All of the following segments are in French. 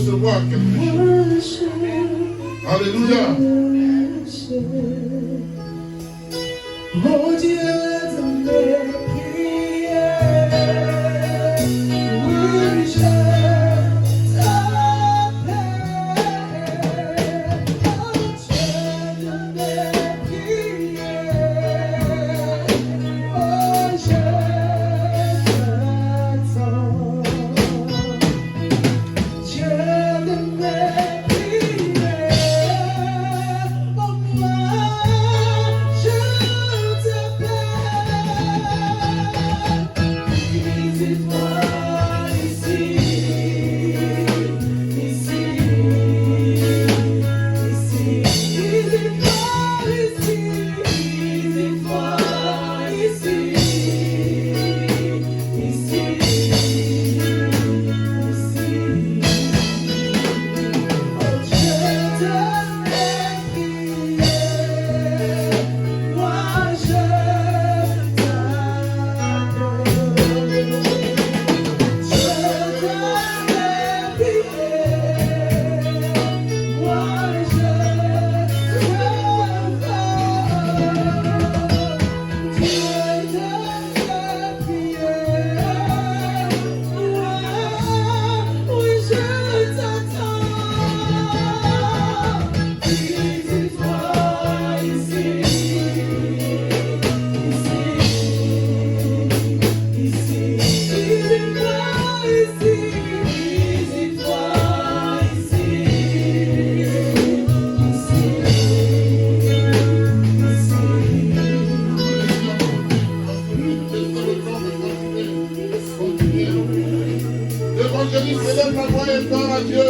recevoir quelque chose. Alléluia. Oh Dieu de mes prières, oui je t'appelle. Oh Dieu de mes prières, oh je t'attends. Dieu de mes prières, oh moi je Élève la voix et parle à Dieu.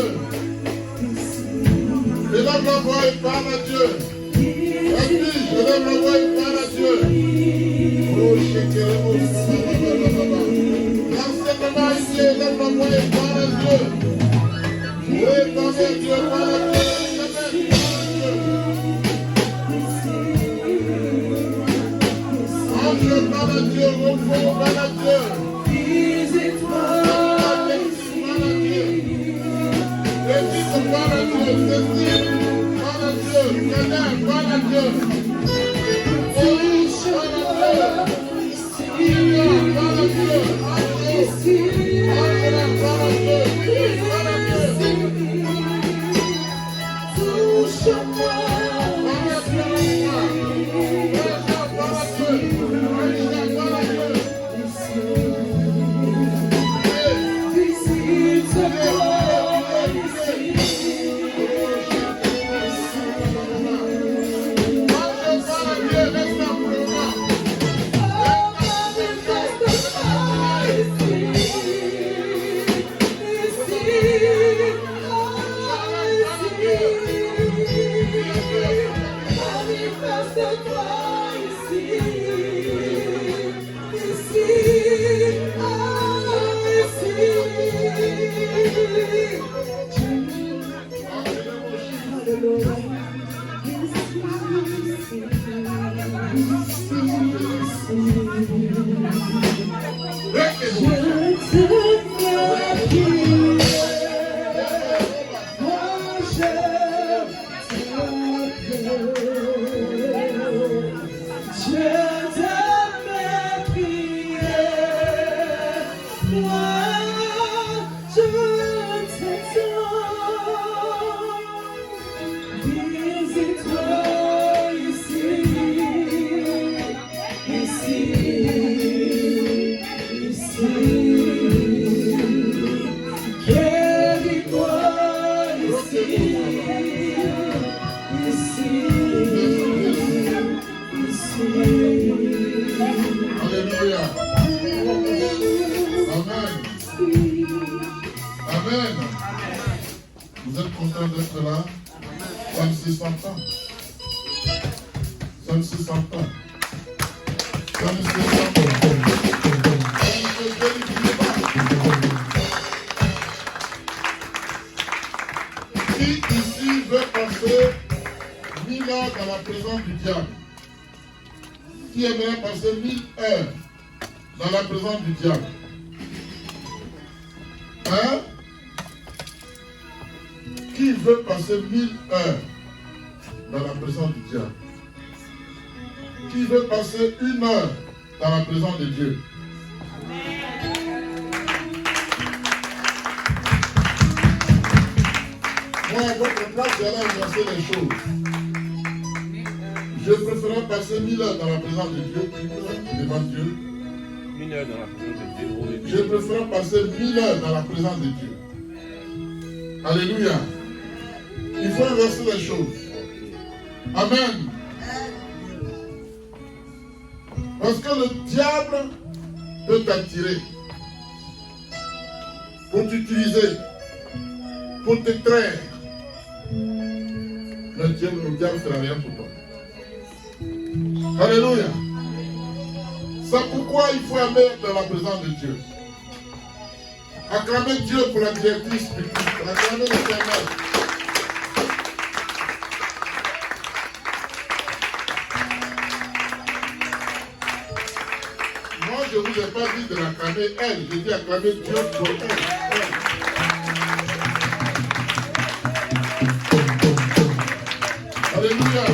Élève la voix et parle à Dieu. Église, élève la voix et parle à Dieu. Oh, Shekerebo, dans ce moment ici, élève la voix et parle à Dieu. Oui, parle à Dieu, parle à Dieu. Ange, parle à Dieu, repos, parle à Dieu. Parle à Dieu, Cécile, parle à Dieu, Canard, parle à Dieu. Maurice, parle à Dieu. Sylvia, parle à Dieu. Angela, parle à Dieu. Parle à Dieu. Touche-moi. Parle à Dieu. Parle à Dieu. Parle à Dieu. Amen. Vous êtes content d'être là? Comme 600 ans. Comme 600 ans. Comme 600 ans. Qui ici veut passer 1000 heures dans la présence du diable? Qui aimerait passer 1000 heures dans la présence du diable? Hein? Qui veut passer 1000 heures dans la présence du diable? Qui veut passer 1 heure dans la présence de Dieu? Moi, à votre place, j'allais inverser les choses. Je préfère passer 1000 heures dans la présence de Dieu qu'une heure devant Dieu. 1 heure dans la présence de Dieu. Je préfère passer 1000 heures dans la présence de Dieu. Alléluia. Il faut inverser les choses. Amen. Parce que le diable peut t'attirer pour t'utiliser, pour te traire. Le diable ne fera rien pour toi. Alléluia. C'est pourquoi il faut aimer dans la présence de Dieu. Acclamer Dieu pour la directrice du Christ. Acclamer l'Éternel. Moi, je ne vous ai pas dit de l'acclamer elle. J'ai dit acclamer Dieu pour elle. Alléluia.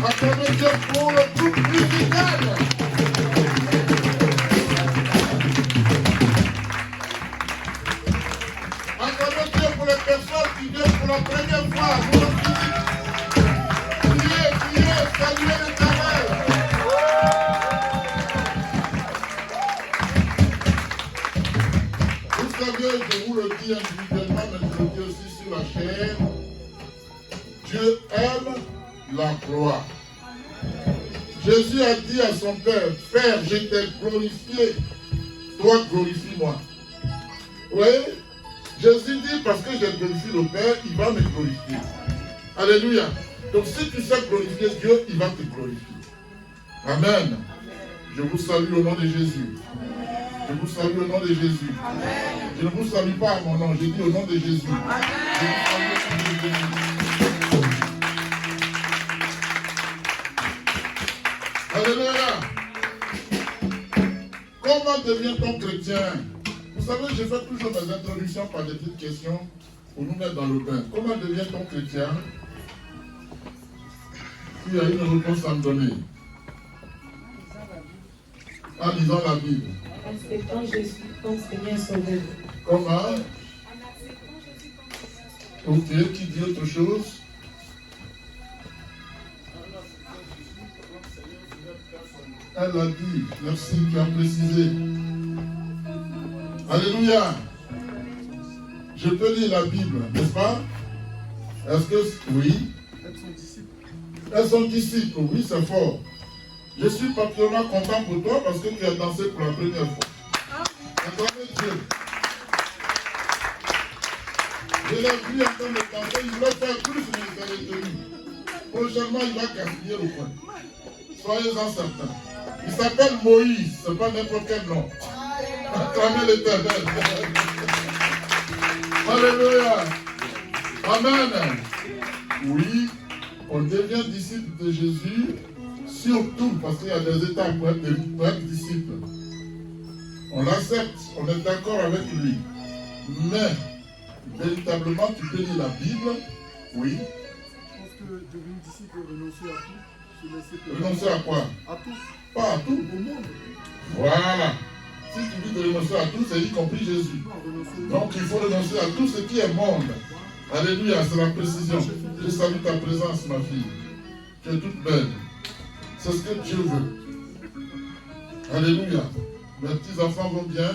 Acclamez Dieu pour le groupe musical. Acclamez Dieu pour les personnes qui viennent pour la première fois. Priez, saluez l'Éternel. Vous savez, je vous le dis individuellement, mais je le dis aussi sur la chair. Dieu aime la gloire. Jésus a dit à son Père, Père, je t'ai glorifié, toi glorifie-moi. Oui, Jésus dit, parce que j'ai glorifié le Père, il va me glorifier. Alléluia. Donc si tu sais glorifier Dieu, il va te glorifier. Amen. Je vous salue au nom de Jésus. Je vous salue au nom de Jésus. Je ne vous salue pas à mon nom, je dis au nom de Jésus. Je vous salue au nom de Jésus. Alléluia. Comment devient-on chrétien? Vous savez, je fais toujours mes introductions par des petites questions pour nous mettre dans le bain. Comment devient-on chrétien? Il y a une réponse à me donner. En lisant la Bible. En acceptant Jésus comme Seigneur Sauveur. Comment? Ok, qui dit autre chose? Elle a dit, merci, tu as précisé. Alléluia. Je peux lire la Bible, n'est-ce pas? Est-ce que, oui? Elles sont disciples, oui, c'est fort. Je suis particulièrement content pour toi parce que tu as dansé pour la première fois. Acclamez Dieu. Je l'ai vu en train de danser, il voulait faire plus, mais il s'est retenu. Prochainement, il va gaspiller le coin. Soyez-en certains. Il s'appelle Moïse, ce n'est pas n'importe quel nom. Acclamez l'Éternel. Alléluia. Amen. Oui, on devient disciple de Jésus, surtout parce qu'il y a des étapes pour être disciple. On l'accepte, on est d'accord avec lui. Mais, véritablement, tu peux lire la Bible, oui. Je pense que devenir disciple, renoncer à tout, se laisser faire. Renoncer à quoi? À tout. Pas à tout. Au monde. Voilà. Si tu dis de renoncer à tout, c'est y compris Jésus. Non, renoncer. Donc il faut renoncer à tout ce qui est monde. Alléluia, c'est la précision. Je salue ta présence, ma fille. Tu es toute belle. C'est ce que Dieu veut. Alléluia. Mes petits enfants vont bien.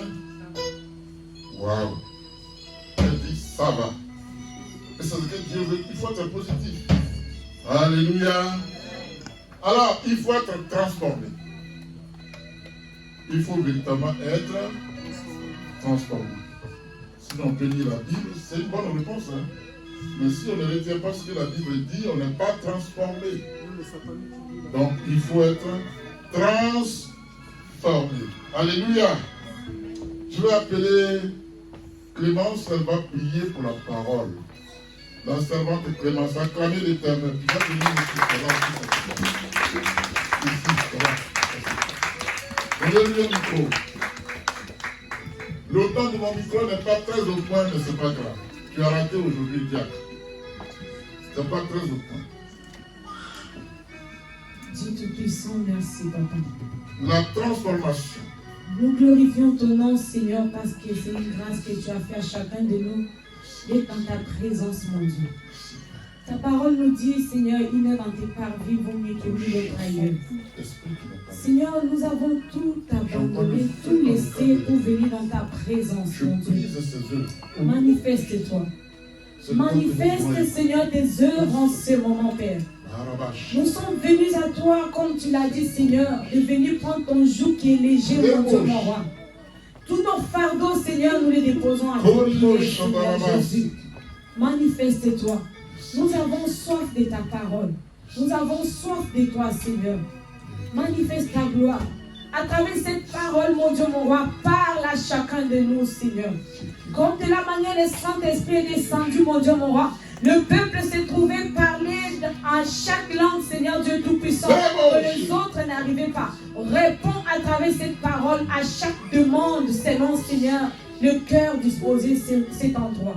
Waouh. Elle dit, ça va. Et c'est ce que Dieu veut. Il faut être positif. Alléluia. Alors, il faut être transformé. Il faut véritablement être transformé. Sinon, on peut lire la Bible, c'est une bonne réponse. Hein? Mais si on ne retient pas ce que la Bible dit, on n'est pas transformé. Donc, il faut être transformé. Alléluia. Je vais appeler Clémence, elle va prier pour la parole. La servante Clémence, acclamez l'Éternel. Tu vas venir ici. Donnez-lui un micro. Le temps de mon micro n'est pas très au point, mais ce n'est pas grave. Tu as raté aujourd'hui le diacre. C'était pas très au point. Dieu Tout-Puissant, merci, Papa. La transformation. Nous glorifions ton nom, Seigneur, parce que c'est une grâce que tu as fait à chacun de nous d'être dans ta présence, mon Dieu. Ta parole nous dit, Seigneur, une heure dans tes parvis vaut mieux que mille autres ailleurs. Seigneur, nous avons tout abandonné, tout laissé pour venir dans ta présence, Je mon Dieu. brise ces œuvres. Manifeste-toi. Manifeste, Seigneur, tes œuvres en ce moment, Père. Nous sommes venus à toi, comme tu l'as dit, Seigneur, de venir prendre ton joug qui est léger, mon Dieu, mon roi. Tous nos fardeaux, Seigneur, nous les déposons à toi, Seigneur Jésus. Manifeste-toi. Nous avons soif de ta parole. Nous avons soif de toi, Seigneur. Manifeste ta gloire. À travers cette parole, mon Dieu, mon roi, parle à chacun de nous, Seigneur. Comme de la manière le Saint-Esprit est descendu, mon Dieu, mon roi, le peuple s'est trouvé parler à chaque langue, Seigneur Dieu Tout-Puissant, que les autres n'arrivaient pas. Réponds à travers cette parole à chaque demande, selon, Seigneur, le cœur disposé, c'est en toi.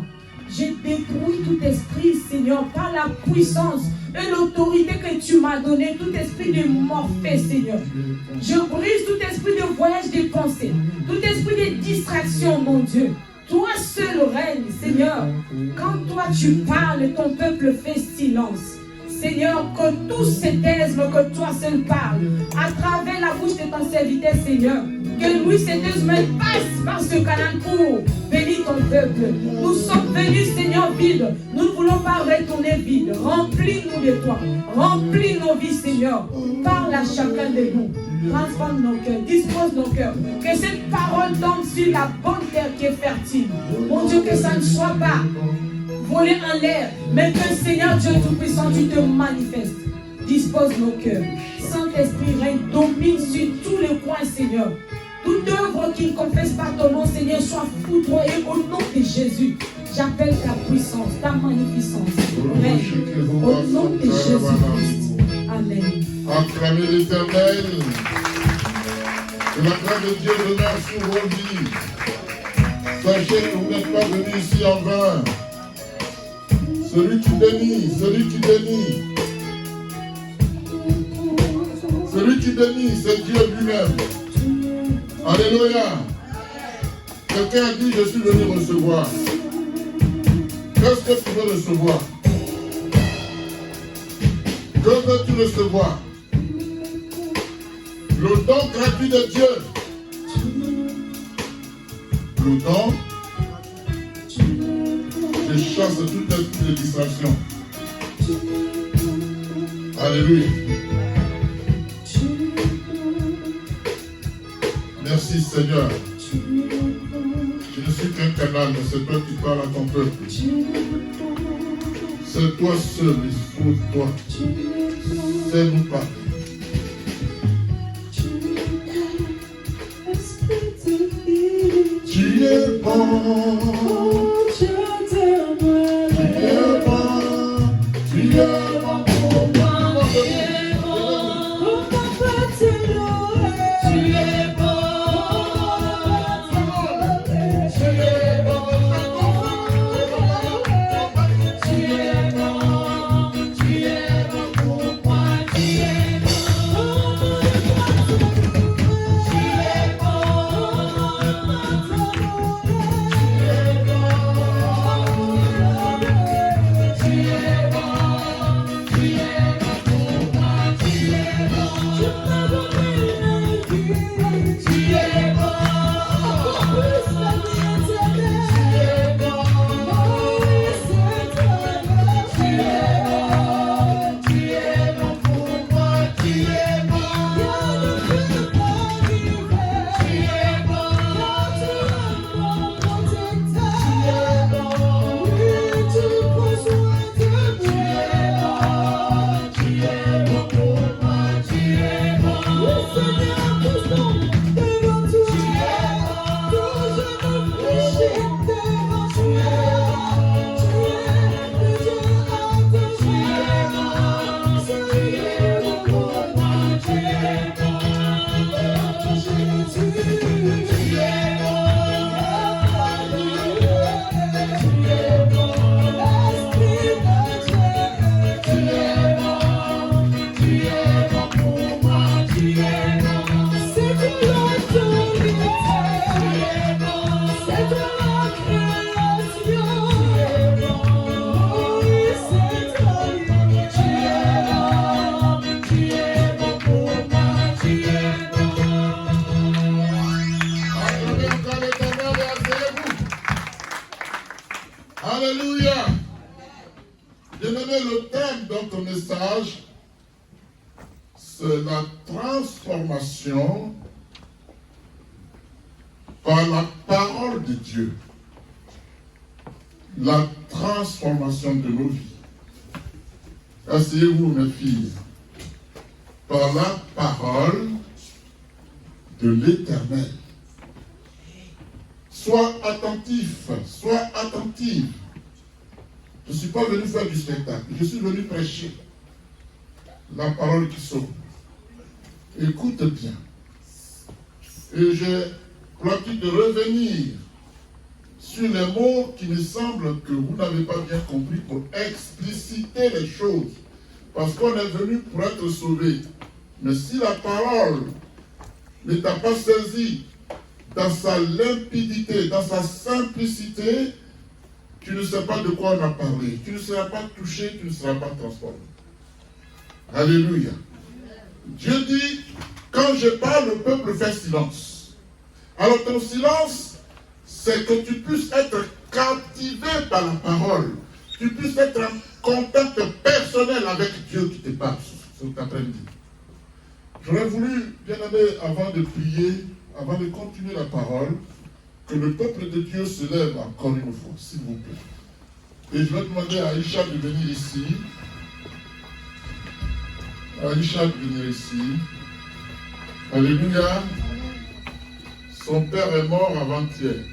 Je détruis tout esprit, Seigneur, par la puissance et l'autorité que tu m'as donnée, tout esprit de morphée, Seigneur. Je brise tout esprit de voyage des pensées, tout esprit de distraction, mon Dieu. Toi seul règne, Seigneur. Quand toi tu parles, ton peuple fait silence. Seigneur, que tous se taisent, mais que toi seul parles. À travers la bouche de ton serviteur, Seigneur. Que lui, ces 2 semaines passent par ce canal pour bénir ton peuple. Nous sommes venus, Seigneur, vides. Nous ne voulons pas retourner vides. Remplis-nous de toi. Remplis nos vies, Seigneur. Parle à chacun de nous. Transforme nos cœurs. Dispose nos cœurs. Que cette parole tombe sur la bonne terre qui est fertile. Mon Dieu, que ça ne soit pas volé en l'air, mais que Seigneur Dieu Tout-Puissant, tu te manifestes. Dispose nos cœurs. Saint-Esprit règne, domine sur tous les coins, Seigneur. Toute œuvre qui ne confesse pas ton nom, Seigneur, soit foudroyée au nom de Jésus. J'appelle ta puissance, ta magnificence. Règne au nom de Jésus-Christ. Amen. Acclamez l'Éternel. Que la grâce de Dieu demeure sur vos vies. Sachez que vous n'êtes pas venus ici en vain. Celui qui bénit, c'est Dieu lui-même. Alléluia. Quelqu'un a dit, je suis venu recevoir. Qu'est-ce que tu veux recevoir? Que veux-tu recevoir? Le don gratuit de Dieu. Le don. Je chasse toute esprit de distraction. Alléluia. Merci Seigneur. Je ne suis qu'un canal, mais c'est toi qui parles à ton peuple. C'est toi seul, il faut toi. C'est-nous parler. Tu es bon. Tu es bon. Tu es bon pour moi. Tu es bon. Pour papa, tu es bon. Tu es bon. Amen. Alléluia. Bien-aimé, le thème de notre message, c'est la transformation par la parole de Dieu. La transformation de nos vies. Asseyez-vous, mes filles. Par la parole de l'Éternel. Sois attentif, sois attentive. Je ne suis pas venu faire du spectacle, je suis venu prêcher la parole qui sauve. Écoute bien. Et j'ai l'habitude de revenir sur les mots qui me semblent que vous n'avez pas bien compris pour expliciter les choses. Parce qu'on est venu pour être sauvé. Mais si la parole ne t'a pas saisi dans sa limpidité, dans sa simplicité, tu ne sais pas de quoi on a parlé. Tu ne seras pas touché, tu ne seras pas transformé. Alléluia. Dieu dit, quand je parle, le peuple fait silence. Alors ton silence, c'est que tu puisses être captivé par la parole. Tu puisses être en contact personnel avec Dieu qui te parle cet après-midi. J'aurais voulu, bien aimé, avant de prier, avant de continuer la parole, que le peuple de Dieu se lève encore une fois, s'il vous plaît. Et je vais demander à Aïcha de venir ici. Aïcha de venir ici. Alléluia. Son père est mort avant-hier.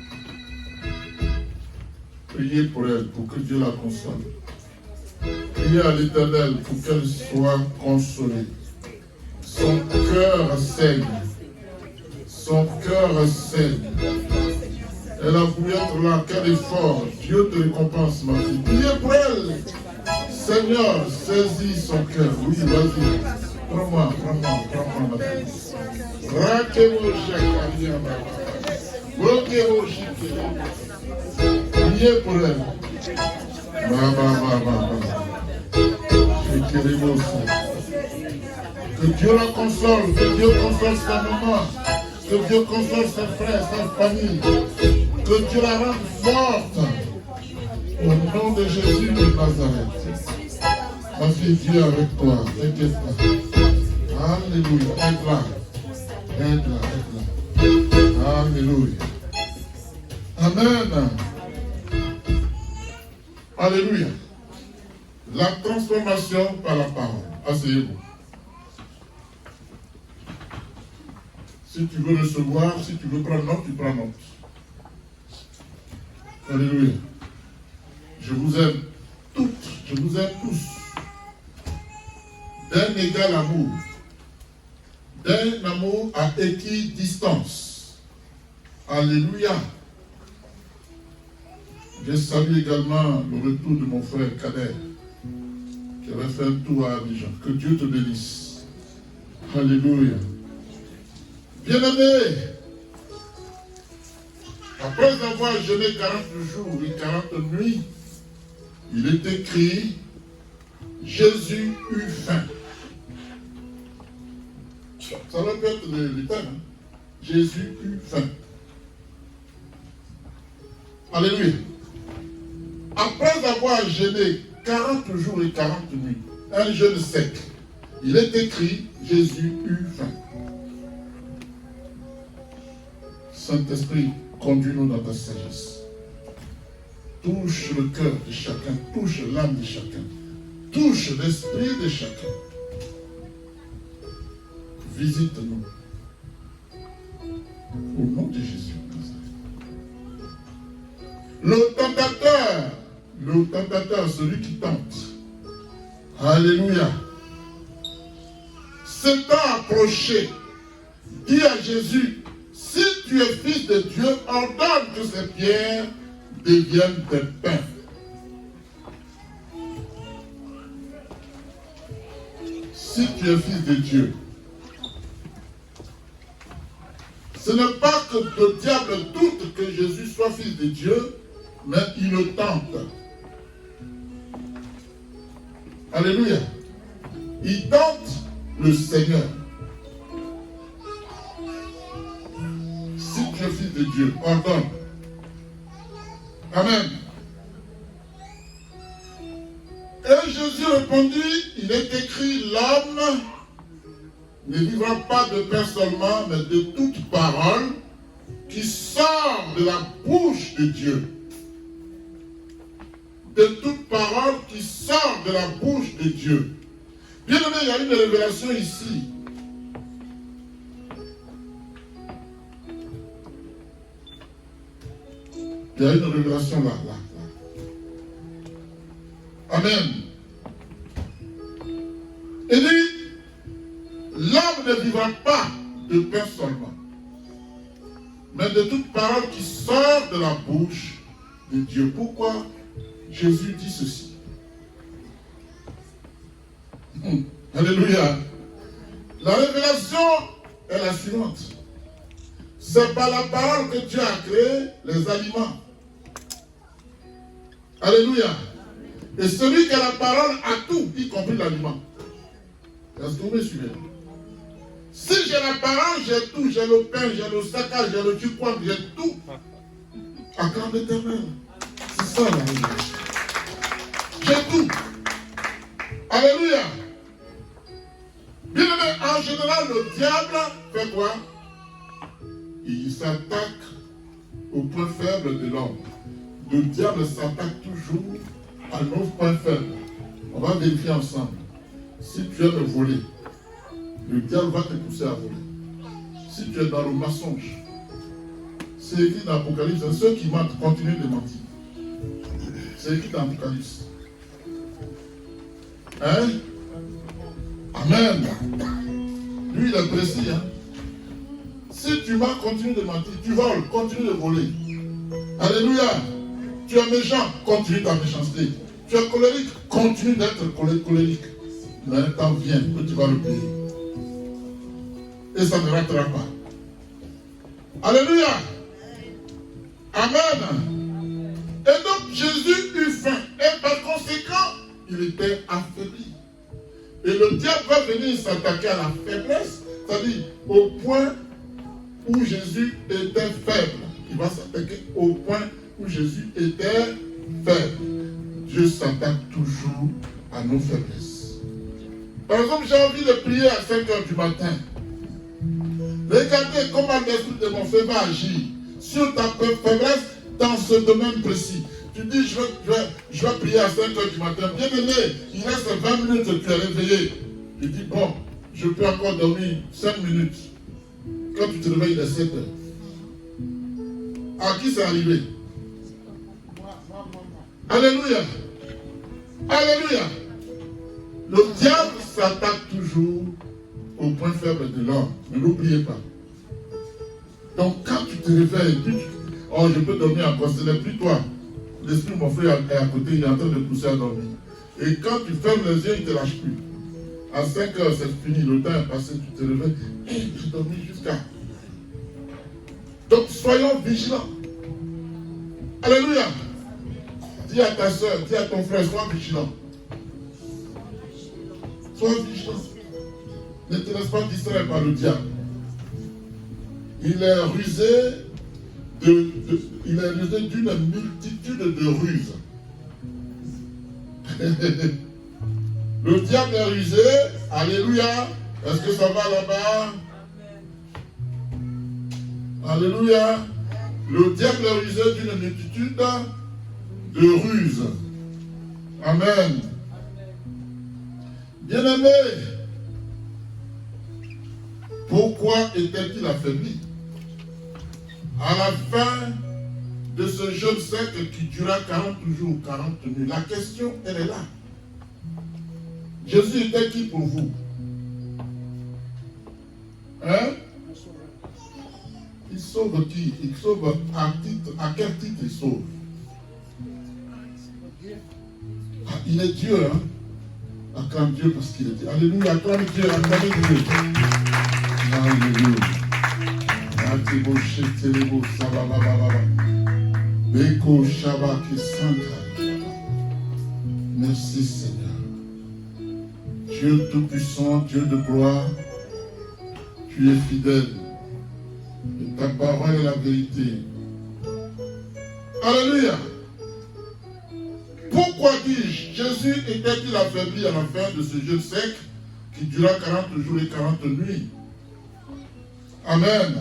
Priez pour elle, pour que Dieu la console. Priez à l'Éternel pour qu'elle soit consolée. Son cœur saigne. Son cœur saigne. Elle a voulu être là, quel effort. Dieu te récompense, ma fille. Priez pour elle. Seigneur, saisis son cœur. Oui, vas-y. Prends-moi, ma fille. Raquez-moi, priez pour elle. Que Dieu la console, que Dieu console sa maman, que Dieu console ses frères, sa famille, que Dieu la rende forte. Au nom de Jésus de Nazareth. Ma fille, Dieu est avec toi, t'inquiète pas. Alléluia, aide-la, aide-la. Alléluia. Amen. Alléluia. La transformation par la parole. Asseyez-vous. Si tu veux recevoir, si tu veux prendre note, tu prends note. Alléluia. Je vous aime toutes, je vous aime tous. D'un égal amour. D'un amour à équidistance. Alléluia. Je salue également le retour de mon frère Kader, qui avait fait un tour à Abidjan. Que Dieu te bénisse. Alléluia. Bien-aimé, après avoir jeûné 40 jours et 40 nuits, il est écrit, Jésus eut faim. Ça va être le thème. Hein? Jésus eut faim. Alléluia. Après avoir jeûné 40 jours et 40 nuits, un jeûne sec, il est écrit, Jésus eut faim. Saint-Esprit, conduis-nous dans ta sagesse. Touche le cœur de chacun, touche l'âme de chacun, touche l'esprit de chacun. Visite-nous. Au nom de Jésus. Le tentateur, celui qui tente. Alléluia. S'étant approché, dit à Jésus, si tu es fils de Dieu, ordonne que ces pierres deviennent des pains. Si tu es fils de Dieu, ce n'est pas que le diable doute que Jésus soit fils de Dieu, mais il le tente. Alléluia. Il tente le Seigneur. Si tu es fils de Dieu, ordonne. Amen. Et Jésus répondit, il est écrit, l'homme ne vivra pas de pain seulement, mais de toute parole qui sort de la bouche de Dieu. De toute parole qui sort de la bouche de Dieu. Bien aimé, il y a une révélation ici. Il y a une révélation là. Amen. Il dit, l'homme ne vivra pas de pain seulement, mais de toute parole qui sort de la bouche de Dieu. Pourquoi Jésus dit ceci? Alléluia. La révélation est la suivante. C'est par la parole que Dieu a créé les aliments. Alléluia. Et celui qui a la parole a tout, y compris l'aliment. Est-ce que vous me suivez? Si j'ai la parole, j'ai tout. J'ai le pain, j'ai le saccage, j'ai le tuquan, j'ai tout. À grande éternel. C'est ça la révélation. J'ai tout. Alléluia. Bien aimé, en général, le diable fait quoi? Il s'attaque au point faible de l'homme. Le diable s'attaque toujours à nos points faibles. On va vérifier ensemble. Si tu aimes voler, le diable va te pousser à voler. Si tu es dans le mensonge, c'est écrit dans l'Apocalypse, ceux qui mentent continuent de mentir. C'est écrit dans l'Apocalypse. Hein? Amen. Lui, il est précis. Hein? Si tu mens, continue de mentir. Tu voles, continue de voler. Alléluia. Tu es méchant, continue ta méchanceté. Tu es colérique, continue d'être colérique. Mais un temps vient que tu vas le payer. Et ça ne ratera pas. Alléluia. Amen. Et donc Jésus eut faim. Et par conséquent, il était affaibli. Et le diable va venir s'attaquer à la faiblesse, c'est-à-dire au point où Jésus était faible. Il va s'attaquer au point où Jésus était faible. Dieu s'attaque toujours à nos faiblesses. Par exemple, j'ai envie de prier à 5 h du matin. Regardez comment l'esprit de mon frère va agir sur ta faiblesse dans ce domaine précis. Tu dis, je vais prier à 5 h du matin. Bien aimé, il reste 20 minutes que tu es réveillé. Tu dis, bon, je peux encore dormir 5 minutes. Quand tu te réveilles, il est 7 h. À qui c'est arrivé? Alléluia. Alléluia. Le diable s'attaque toujours au point faible de l'homme. Ne l'oubliez pas. Donc quand tu te réveilles, oh, je peux dormir encore, ce n'est plus toi. L'esprit de mon frère est à côté, il est en train de pousser à dormir. Et quand tu fermes les yeux, il ne te lâche plus. À 5 h, c'est fini, le temps est passé, tu te réveilles. Et j'ai dormi jusqu'à. Donc soyons vigilants. Alléluia. Dis à ta soeur, dis à ton frère, sois vigilant. Sois vigilant. Ne te laisse pas distraire par le diable. Il est rusé d'une multitude de ruses. Le diable est rusé. Alléluia. Est-ce que ça va là-bas? Alléluia. Le diable est rusé d'une multitude de ruses. Amen. Bien-aimé, pourquoi était-il affaibli? À la fin de ce jeûne sec qui dura 40 jours, 40 nuits, la question, elle est là. Jésus était qui pour vous? Hein? Il sauve qui? Il sauve à quel titre il sauve? Ah, il est Dieu, hein? Acclame Dieu parce qu'il est Dieu. Alléluia, acclame Dieu, acclame Dieu. Alléluia. Merci Seigneur. Dieu Tout-Puissant, Dieu de gloire, tu es fidèle. Et ta parole est la vérité. Alléluia. Pourquoi Pourquoi dis-je, Jésus était-il affaibli à la fin de ce jeûne sec qui dura 40 jours et 40 nuits? Amen.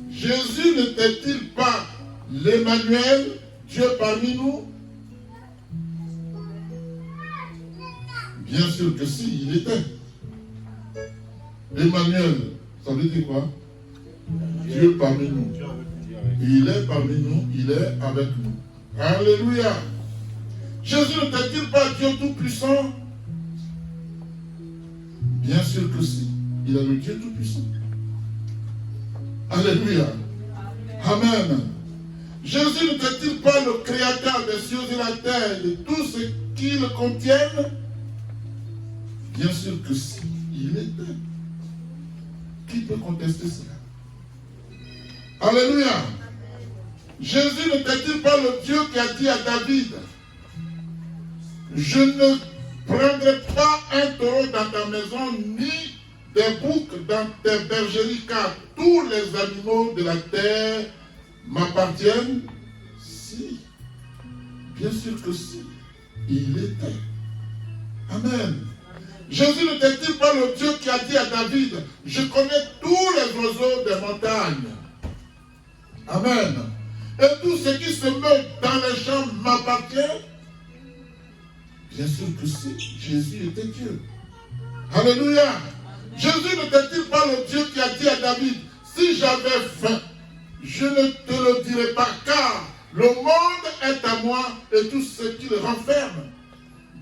Jésus n'était-il pas l'Emmanuel, Dieu parmi nous? Bien sûr que si, il était. Emmanuel, ça veut dire quoi? Dieu parmi nous. Il est parmi nous, il est avec nous. Alléluia. Jésus n'était-il pas Dieu Tout-Puissant? Bien sûr que si. Il est le Dieu Tout-Puissant. Alléluia. Amen. Jésus n'était-il pas le Créateur des cieux et la terre et de tout ce qu'ils contiennent? Bien sûr que si. Il était. Qui peut contester cela? Alléluia. Jésus n'était-il pas le Dieu qui a dit à David, je ne prendrai pas un taureau dans ta maison, ni des boucs dans tes bergeries, car tous les animaux de la terre m'appartiennent? Si. Bien sûr que si. Il était. Amen. Jésus n'était-il pas le Dieu qui a dit à David, je connais tous les oiseaux des montagnes? Amen. Et tout ce qui se meut dans les champs m'appartient? Bien sûr que si. Jésus était Dieu. Alléluia. Jésus n'était-il pas le Dieu qui a dit à David, si j'avais faim, je ne te le dirai pas, car le monde est à moi et tout ce qu'il renferme?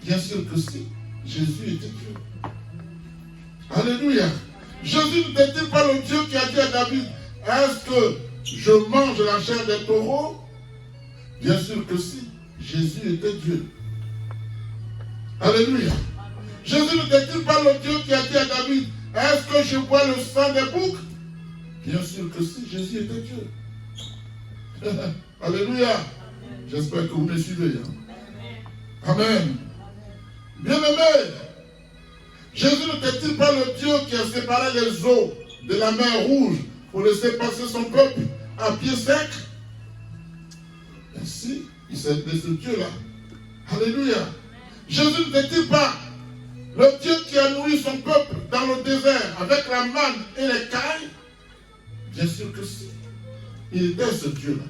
Bien sûr que si. Jésus était Dieu. Alléluia. Jésus n'était-il pas le Dieu qui a dit à David, est-ce que je mange la chair des taureaux? Bien sûr que si. Jésus était Dieu. Alléluia. Jésus n'était-il pas le Dieu qui a dit à David, est-ce que je bois le sang des boucs? Bien sûr que si. Jésus était Dieu. Alléluia. J'espère que vous me suivez. Amen. Bien-aimé, Jésus n'était-il pas le Dieu qui a séparé les eaux de la mer Rouge pour laisser passer son peuple à pied sec? Ainsi, il s'est de ce Dieu-là. Alléluia. Jésus n'était-il pas le Dieu qui a nourri son peuple dans le désert avec la manne et les cailles? Bien sûr que si. Il était ce Dieu-là.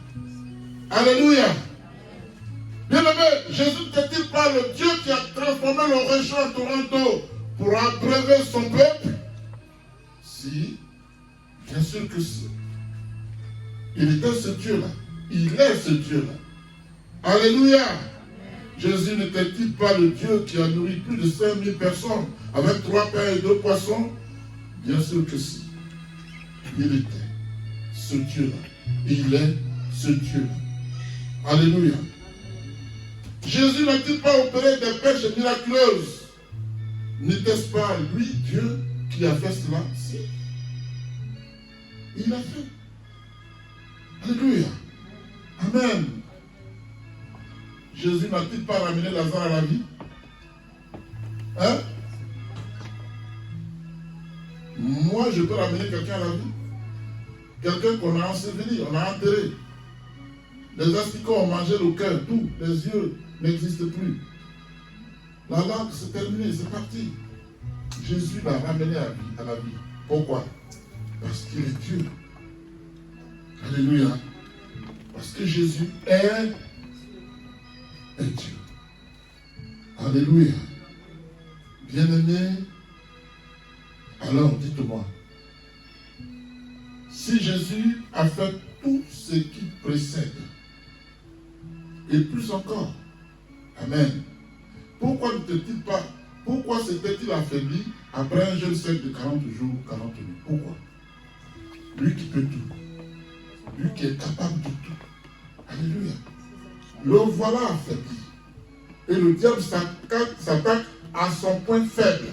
Alléluia. Bien-aimé, Jésus n'était-il pas le Dieu qui a transformé le réchaud en Toronto pour abreuver son peuple? Si. Bien sûr que si. Il était ce Dieu-là. Il est ce Dieu-là. Alléluia. Jésus n'était-il pas le Dieu qui a nourri plus de 5000 personnes avec 3 pains et 2 poissons? Bien sûr que si. Il était ce Dieu-là. Il est ce Dieu-là. Alléluia. Jésus n'a-t-il pas opéré des pêches miraculeuses? N'était-ce pas lui, Dieu, qui a fait cela? Si. Il l'a fait. Alléluia. Amen. Jésus n'a-t-il pas ramené Lazare à la vie? Hein? Moi, je peux ramener quelqu'un à la vie. Quelqu'un qu'on a enseveli, on a enterré. Les asticots ont mangé le cœur, tout, les yeux n'existent plus. La langue, c'est terminé, c'est parti. Jésus l'a ramené à la vie. Pourquoi? Parce qu'il est Dieu. Alléluia. Parce que Jésus est Dieu. Alléluia. Bien-aimé, alors dites-moi, si Jésus a fait tout ce qui précède, et plus encore, amen, pourquoi s'était-il affaibli après un jeûne sec de 40 jours, 40 nuits? Pourquoi? Lui qui peut tout, lui qui est capable de tout. Alléluia. Le voilà affaibli. Et le diable s'attaque à son point faible.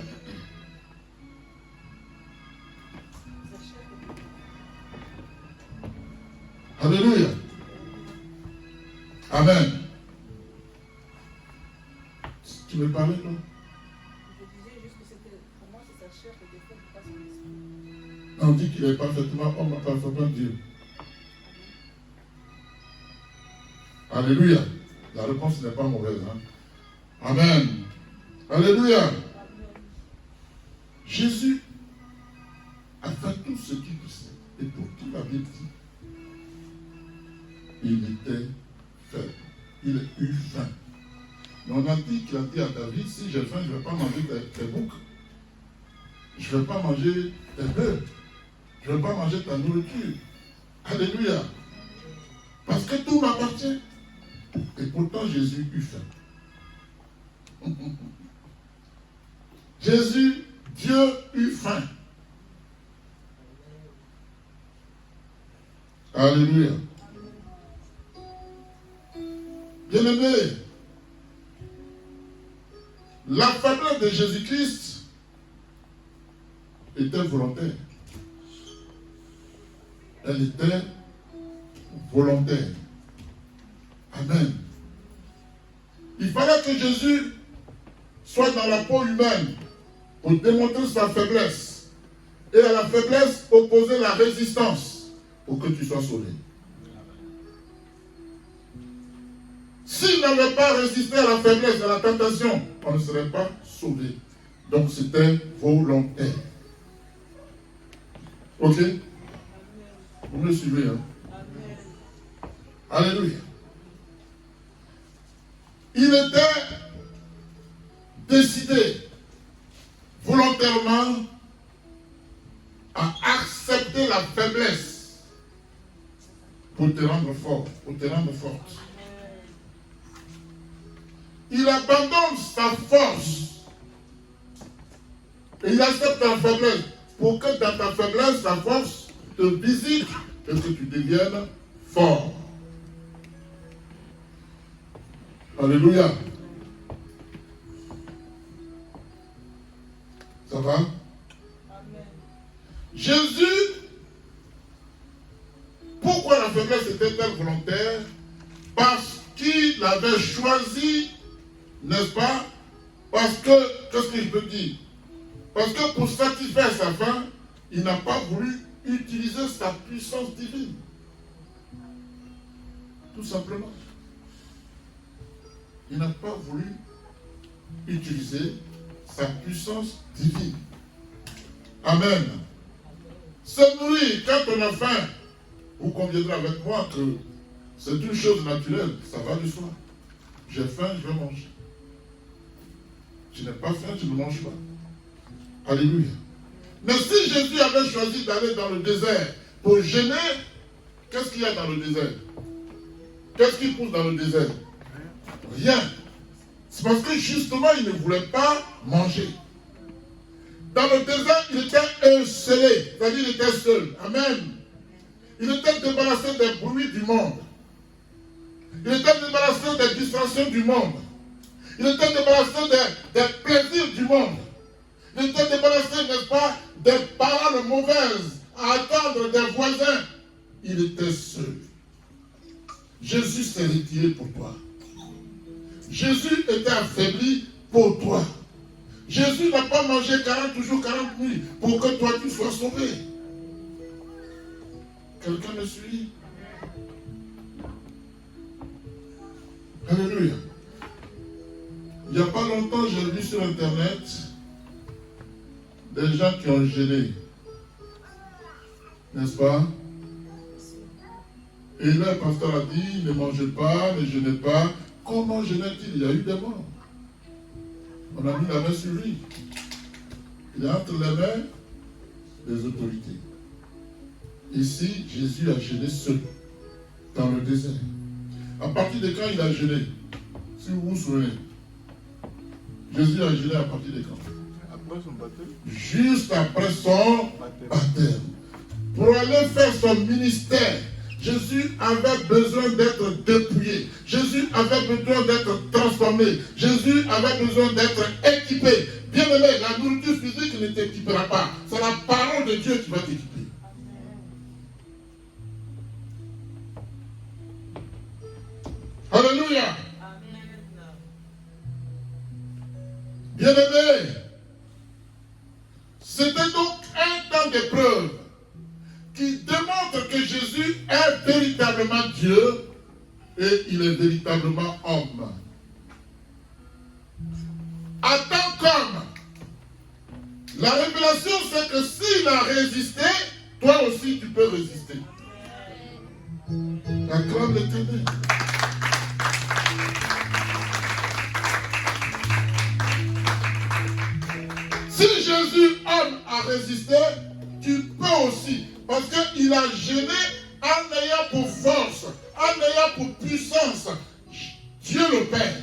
Alléluia. Amen. Tu me parlais, toi? Je disais juste que c'était, pour moi, c'est sa chair qui était faite, pas son esprit. On dit qu'il est parfaitement homme, parfaitement Dieu. Alléluia. La réponse n'est pas mauvaise. Hein? Amen. Alléluia. Jésus a fait tout ce qu'il faisait. Et pour qui la Bible dit, il était faible. Il a eu faim. Mais on a dit qu'il a dit à David, si j'ai faim, je ne vais pas manger tes boucs. Je ne vais pas manger tes bœufs. Je ne vais pas manger ta nourriture. Alléluia. Parce que tout m'appartient. Et pourtant, Jésus eut faim. Jésus, Dieu eut faim. Alléluia. Bien-aimé, la faiblesse de Jésus-Christ était volontaire. Elle était volontaire. Amen. Il fallait que Jésus soit dans la peau humaine pour démontrer sa faiblesse. Et à la faiblesse, opposer la résistance pour que tu sois sauvé. S'il n'avait pas résisté à la faiblesse, à la tentation, on ne serait pas sauvé. Donc c'était volontaire. Ok? Vous me suivez, hein? Alléluia. Il était décidé volontairement à accepter la faiblesse pour te rendre fort, pour te rendre forte. Il abandonne sa force et il accepte la faiblesse pour que dans ta faiblesse, la force te visite et que tu deviennes fort. Alléluia. Ça va? Amen. Jésus, pourquoi la faiblesse était-elle volontaire? Parce qu'il avait choisi, n'est-ce pas? Parce que, qu'est-ce que je peux dire? Parce que pour satisfaire sa faim, il n'a pas voulu utiliser sa puissance divine. Tout simplement. Il n'a pas voulu utiliser sa puissance divine. Amen. Se nourrir quand on a faim, vous conviendrez avec moi que c'est une chose naturelle, ça va de soi. J'ai faim, je vais manger. Je n'ai pas faim, je ne mange pas. Alléluia. Mais si Jésus avait choisi d'aller dans le désert pour jeûner, qu'est-ce qu'il y a dans le désert? Qu'est-ce qui pousse dans le désert? Rien. C'est parce que justement, il ne voulait pas manger. Dans le désert, il était esselé, c'est-à-dire il était seul. Amen. Il était débarrassé des bruits du monde. Il était débarrassé des distractions du monde. Il était débarrassé des plaisirs du monde. Il était débarrassé, n'est-ce pas, des paroles mauvaises à attendre des voisins. Il était seul. Jésus s'est retiré pour toi. Jésus était affaibli pour toi. Jésus n'a pas mangé 40 jours, 40 nuits pour que toi tu sois sauvé. Quelqu'un me suit? Alléluia. Il n'y a pas longtemps, j'ai vu sur Internet des gens qui ont jeûné. N'est-ce pas? Et là, le pasteur a dit, ne mangez pas, ne jeûnez pas. Comment jeûnait-il? Il y a eu des morts. On a mis la main sur lui. Il est entre les mains des autorités. Ici, Jésus a jeûné seul, dans le désert. À partir de quand il a jeûné? Si vous vous souvenez. Jésus a jeûné à partir de quand? Après son baptême. Juste après son baptême. Pour aller faire son ministère, Jésus avait besoin d'être dépouillé. Jésus avait besoin d'être transformé. Jésus avait besoin d'être équipé. Bien aimé, la nourriture physique ne t'équipera pas. C'est la parole de Dieu qui va t'équiper. Alléluia. Bien aimé, c'était donc un temps d'épreuve qui démontre que Jésus est véritablement Dieu et il est véritablement homme. En tant qu'homme, la révélation c'est que s'il a résisté, toi aussi tu peux résister. Acclame l'Éternel. Si Jésus, homme, a résisté, tu peux aussi. Parce qu'il a gêné en ayant pour force, en ayant pour puissance Dieu le Père.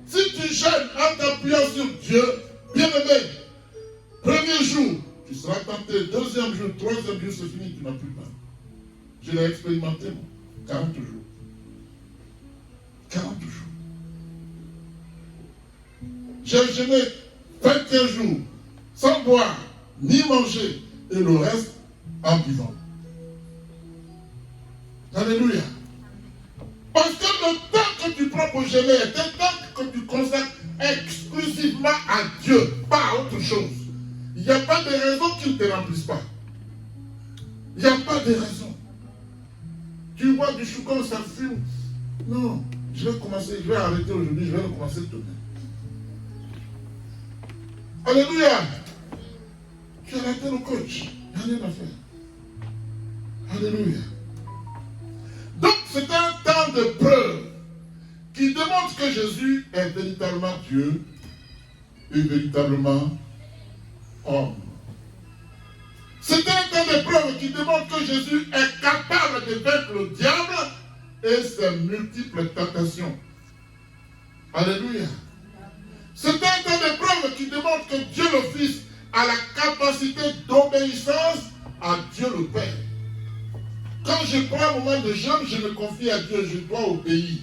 Si tu gênes en t'appuyant sur Dieu, bien-aimé, premier jour, tu seras tenté, deuxième jour, troisième jour, c'est fini, tu n'as plus peur. Je l'ai expérimenté, moi, 40 jours. 40 jours. J'ai gêné 21 jours, sans boire, ni manger, et le reste en vivant. Alléluia. Parce que le temps que tu prends pour gêner est un temps que tu consacres exclusivement à Dieu, pas à autre chose. Il n'y a pas de raison qu'il ne te remplisse pas. Il n'y a pas de raison. Tu vois du choucon, ça fume. Non, je vais arrêter aujourd'hui, je vais recommencer demain. Alléluia. Tu as arrêté le coach, il n'y a rien à faire. Alléluia. Donc c'est un temps de preuve qui démontre que Jésus est véritablement Dieu et véritablement homme. C'est un temps de preuve qui démontre que Jésus est capable de vaincre le diable et ses multiples tentations. Alléluia. C'est un temps de preuve qui démontre que Dieu le Fils a la capacité d'obéissance à Dieu le Père. Quand je prends un moment de jeûne, je me confie à Dieu, je dois obéir.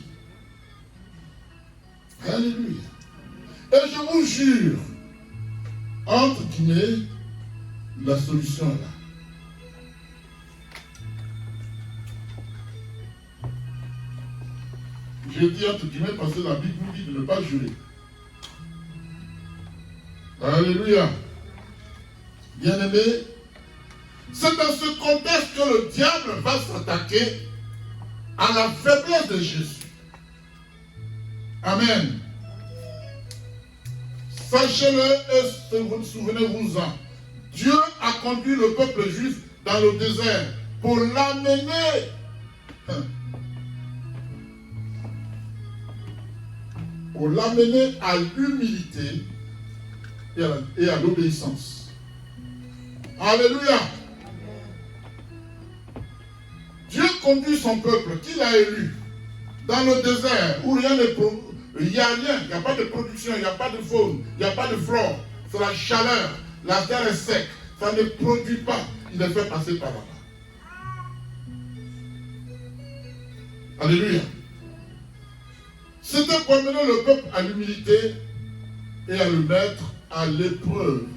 Alléluia. Et je vous jure, entre guillemets, la solution est là. Je dis entre guillemets parce que la Bible nous dit de ne pas jurer. Alléluia. Bien-aimé, c'est dans ce contexte que le diable va s'attaquer à la faiblesse de Jésus. Amen. Sachez-le et souvenez-vous-en. Dieu a conduit le peuple juif dans le désert pour l'amener à l'humilité et à l'obéissance. Alléluia. Dieu conduit son peuple qu'il a élu dans le désert où rien n'est il n'y a rien, il n'y a pas de production, il n'y a pas de faune, il n'y a pas de flore. C'est la chaleur, la terre est sec, ça ne produit pas, il est fait passer par là-bas. Alléluia. C'était pour amener le peuple à l'humilité et à le mettre à l'épreuve.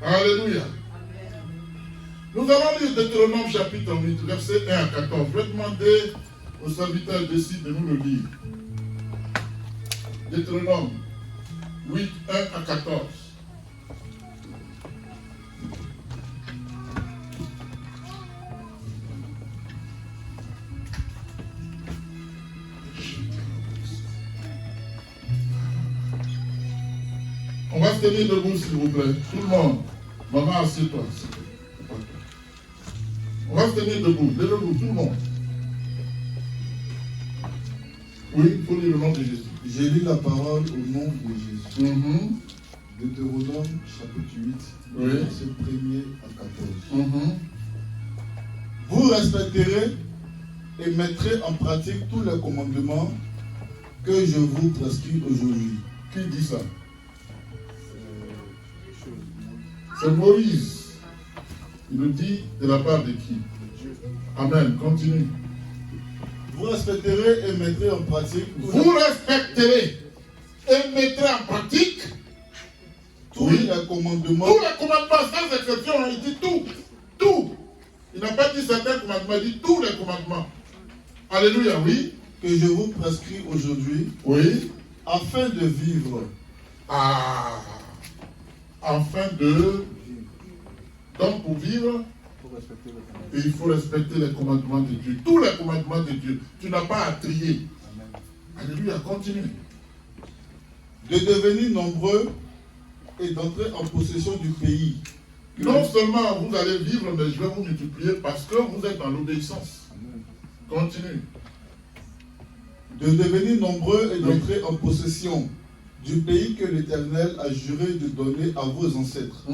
Alléluia. Nous allons lire Deutéronome chapitre 8, versets 1 à 14. Je vais demander au serviteur d'ici de nous le lire. Deutéronome 8, 1 à 14. On va se tenir debout, s'il vous plaît. Tout le monde. Maman, assieds-toi. On va se tenir debout. Levez-vous, tout le monde. Oui, il faut lire le nom de Jésus. J'ai lu la parole au nom de Jésus. Deutéronome chapitre 8, verset 1er à 14. Vous respecterez et mettrez en pratique tous les commandements que je vous prescris aujourd'hui. Qui dit ça? C'est Moïse. Il nous dit de la part de qui? Amen. Continue. Vous respecterez et mettrez en pratique. Vous respecterez et mettrez en pratique tous les commandements. Tous les commandements, sans exception. Il dit tout. Tout. Il n'a pas dit certains commandements, il dit tous les commandements. Alléluia, oui. Que je vous prescris aujourd'hui. Oui. Afin de vivre. Afin de... Donc pour vivre, faut respecter le commandement. Et il faut respecter les commandements de Dieu. Tous les commandements de Dieu. Tu n'as pas à trier. Amen. Alléluia, continue. De devenir nombreux et d'entrer en possession du pays. Non seulement vous allez vivre, mais je vais vous multiplier parce que vous êtes dans l'obéissance. Amen. Continue. De devenir nombreux et d'entrer en possession du pays que l'Éternel a juré de donner à vos ancêtres.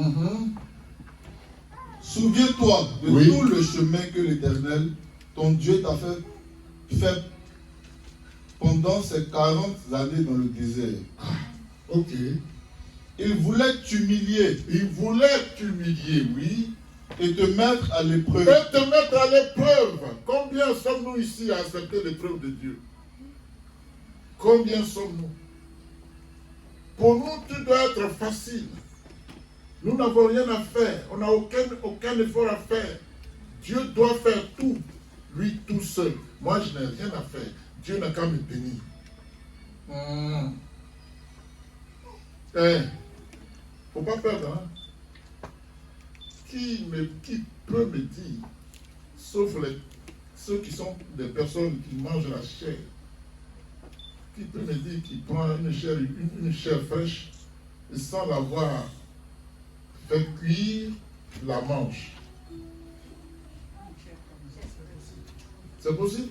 Souviens-toi de Oui. tout le chemin que l'Éternel, ton Dieu, t'a fait pendant ces 40 années dans le désert. Ok. Il voulait t'humilier Il voulait t'humilier, oui. et te mettre à l'épreuve. Et te mettre à l'épreuve. Combien sommes-nous ici à accepter l'épreuve de Dieu? Combien sommes-nous? Pour nous, tout doit être facile. Nous n'avons rien à faire. On n'a aucun effort à faire. Dieu doit faire tout. Lui tout seul. Moi, je n'ai rien à faire. Dieu n'a qu'à me bénir. Faut pas perdre, hein? Qui peut me dire, sauf ceux qui sont des personnes qui mangent la chair, qui peut me dire qu'il prend une chair fraîche et sans l'avoir fait cuire, la mange? C'est possible?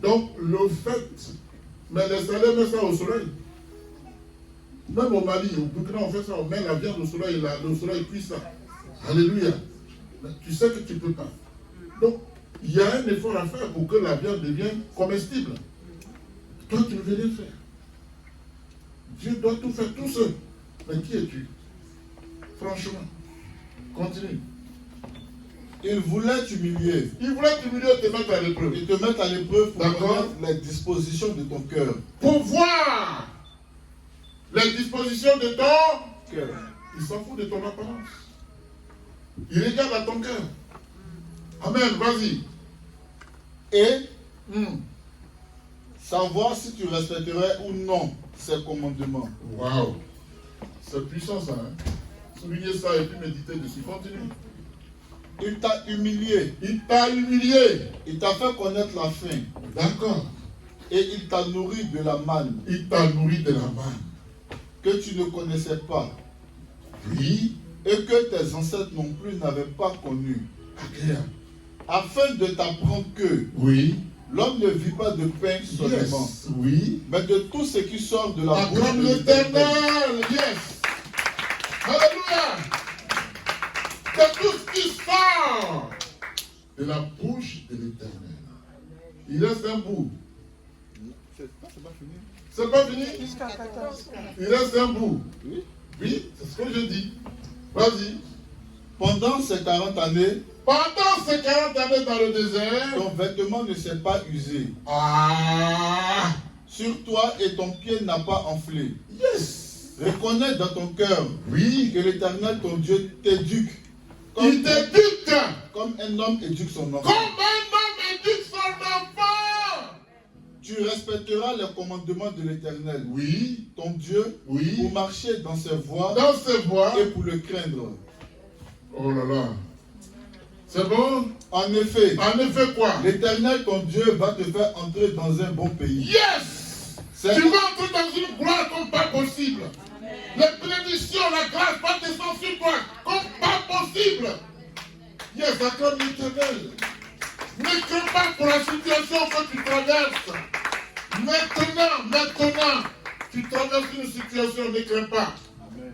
Donc le fait, mais les salés mettent ça au soleil. Même au Mali, au Burkina, on fait ça, on met la viande au soleil, le soleil cuit ça. Alléluia. Mais tu sais que tu ne peux pas. Donc, il y a un effort à faire pour que la viande devienne comestible. Toi, tu ne veux rien faire. Dieu doit tout faire tout seul. Mais qui es-tu? Franchement. Continue. Il voulait t'humilier Il voulait t'humilier et te mettre à l'épreuve. et te mettre à l'épreuve pour D'accord. connaître les dispositions de ton cœur. Pour voir les dispositions de ton Cœur. Il s'en fout de ton apparence. Il regarde à ton cœur. Amen, vas-y. Et savoir si tu respecterais ou non ces commandements. Waouh. C'est puissant ça. Hein? Soulignez ça et puis méditez dessus. Continue. Il t'a humilié. Il t'a humilié. Il t'a fait connaître la faim. D'accord. Et il t'a nourri de la manne Il t'a nourri de la manne. que tu ne connaissais pas. Oui. Et que tes ancêtres non plus n'avaient pas connu. Agréable. Afin de t'apprendre que Oui. l'homme ne vit pas de pain seulement, Yes. Oui. mais de tout ce qui sort de la bouche Acclame de l'Éternel. l'Éternel. Yes. Alléluia. C'est tout ce qui sort de la bouche de l'Éternel. Il reste un bout. C'est pas fini. C'est pas fini? Jusqu'à 14. Il reste un bout. Oui. Oui, c'est ce que je dis. Vas-y. Pendant ces 40 années, Pendant ces 40 années dans le désert, ton vêtement ne s'est pas usé. ah, Sur toi et ton pied n'a pas enflé. yes, Reconnais dans ton cœur oui, que l'Éternel, ton Dieu, t'éduque il t'éduque comme un homme éduque son enfant. comme un homme éduque son enfant. Tu respecteras les commandements de l'Éternel, Oui, ton Dieu, oui, pour marcher dans ses voies dans ses voies. et pour le craindre. Oh là là, c'est bon? En effet, Quoi? l'Éternel, ton Dieu, va te faire entrer dans un bon pays. Yes! C'est- Tu vas entrer dans une gloire comme pas possible. Les bénédictions, la grâce va descendre sur toi comme pas possible. Yes, acclame l'Éternel. Ne crains pas pour la situation que tu traverses. Maintenant, tu traverses une situation, ne crains pas.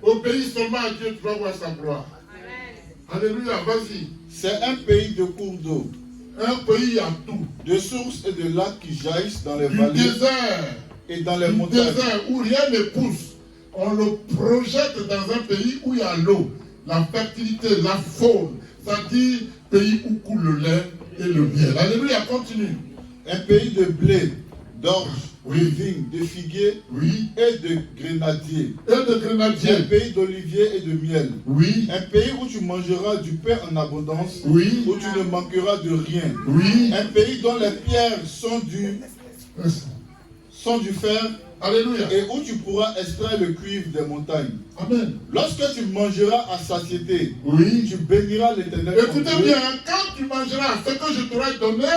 Obéis seulement à Dieu, tu vas voir sa gloire. Alléluia, vas-y. C'est un pays de cours d'eau, Un pays à tout. de sources et de lacs qui jaillissent dans les Du vallées désert. et dans les Du montagnes. désert où rien ne pousse. On le projette dans un pays où il y a l'eau, la fertilité, la faune. C'est-à-dire pays où coule le lait et le miel. Alléluia, continue. Un pays de blé, d'orge, Oui. de vigne, de figuier Oui. et de grenadier. Et de Un grenadier. pays d'olivier et de miel. Oui. Un pays où tu mangeras du pain en abondance, Oui. où tu ne manqueras de rien. Oui. Un pays dont les pierres sont sont du fer Alléluia. et où tu pourras extraire le cuivre des montagnes. Amen. Lorsque tu mangeras à satiété, Oui. tu béniras l'Éternel. ton Écoutez Dieu. bien, quand tu mangeras ce que je t'aurai donné,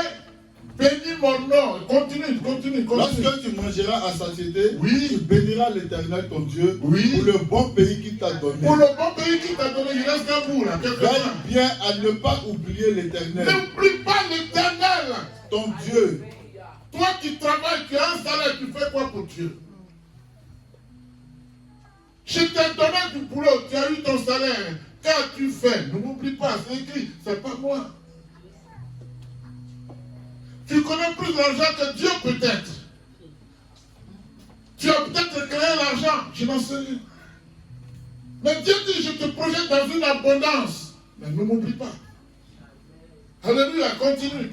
bénis mon nom. Continue. Lorsque tu mangeras à satiété, Oui. tu béniras l'Éternel ton Dieu Oui. pour le bon pays qu'il t'a donné. Pour le bon pays qui t'a donné, il reste un bout là. Quelque Veille part. bien à ne pas oublier l'Éternel, N'oublie pas l'Éternel. ton Dieu. Toi qui travailles, tu as un salaire, tu fais quoi pour Dieu? Je t'ai donné du boulot, tu as eu ton salaire. Qu'as-tu fait? Ne m'oublie pas, c'est écrit, c'est pas moi. Tu connais plus l'argent que Dieu peut-être. Tu as peut-être créé l'argent, je n'en sais rien. Mais Dieu dit, je te projette dans une abondance. Mais ne m'oublie pas. Alléluia, continue.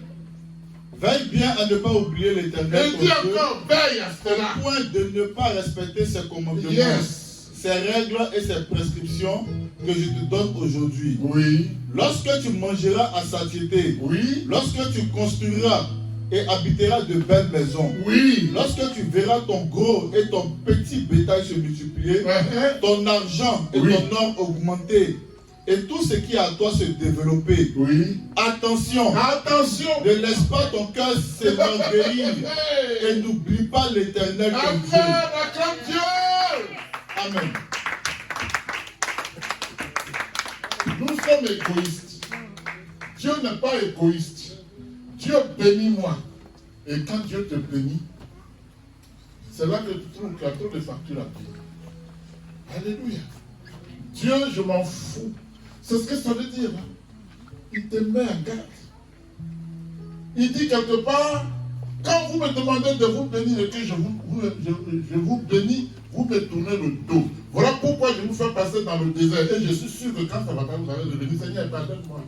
Veille bien à ne pas oublier l'Éternel Et ton dis Dieu, encore, veille à cela. au point de ne pas respecter ses commandements, Yes. ses règles et ses prescriptions que je te donne aujourd'hui. Oui. Lorsque tu mangeras à satiété, Oui. lorsque tu construiras et habiteras de belles maisons, Oui. lorsque tu verras ton gros et ton petit bétail se multiplier, ton argent et Oui. ton or augmenter, et tout ce qui est à toi se développer, Oui. attention, Attention. ne laisse pas ton cœur s'émerveiller et n'oublie pas l'Éternel ton Amen. Dieu. Acclame Dieu. Amen. Nous sommes égoïstes. Dieu n'est pas égoïste. Dieu bénit moi. Et quand Dieu te bénit, c'est là que tu trouves qu'il y a trop de factures à payer. Alléluia. Dieu, je m'en fous. C'est ce que ça veut dire. Hein. Il te met en garde. Il dit quelque part, quand vous me demandez de vous bénir et que je vous bénis, vous me tournez le dos. Voilà pourquoi je vous fais passer dans le désert. Et je suis sûr que quand ça va pas, vous allez devenir Seigneur, pardonne-moi.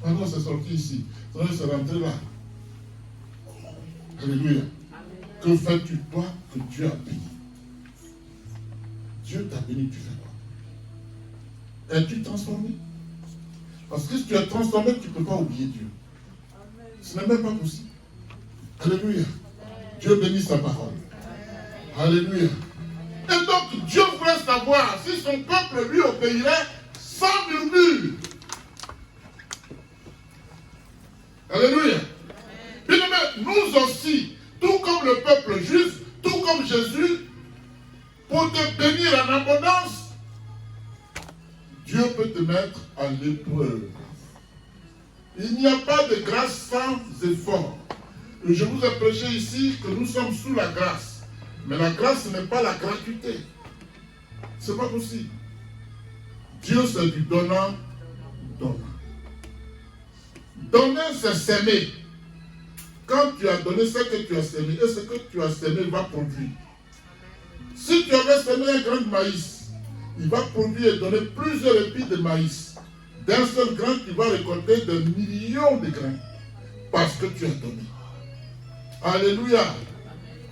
Ah non, c'est sorti ici. C'est rentré là. Alléluia. Que fais-tu toi que Dieu a béni? Dieu t'a béni, tu fais quoi? Es-tu transformé? Parce que si tu es transformé, tu ne peux pas oublier Dieu. Ce n'est même pas possible. Alléluia. Dieu bénit sa parole. Alléluia. Et donc, Dieu voulait savoir si son peuple lui obéirait sans murmure. Alléluia. Bien aimé, nous aussi, tout comme le peuple juif, tout comme Jésus, pour te bénir en abondance, Dieu peut te mettre à l'épreuve. Il n'y a pas de grâce sans effort. Et je vous ai prêché ici que nous sommes sous la grâce. Mais la grâce ce n'est pas la gratuité. Ce n'est pas possible. Dieu c'est du donnant, donnant. Donner c'est s'aimer. Quand tu as donné ce que tu as sémé, et ce que tu as sémé va produire. Si tu avais sémé un grain de maïs, il va produire et donner plusieurs épis de maïs. D'un seul grain, tu vas récolter des millions de grains. Parce que tu as donné. Alléluia.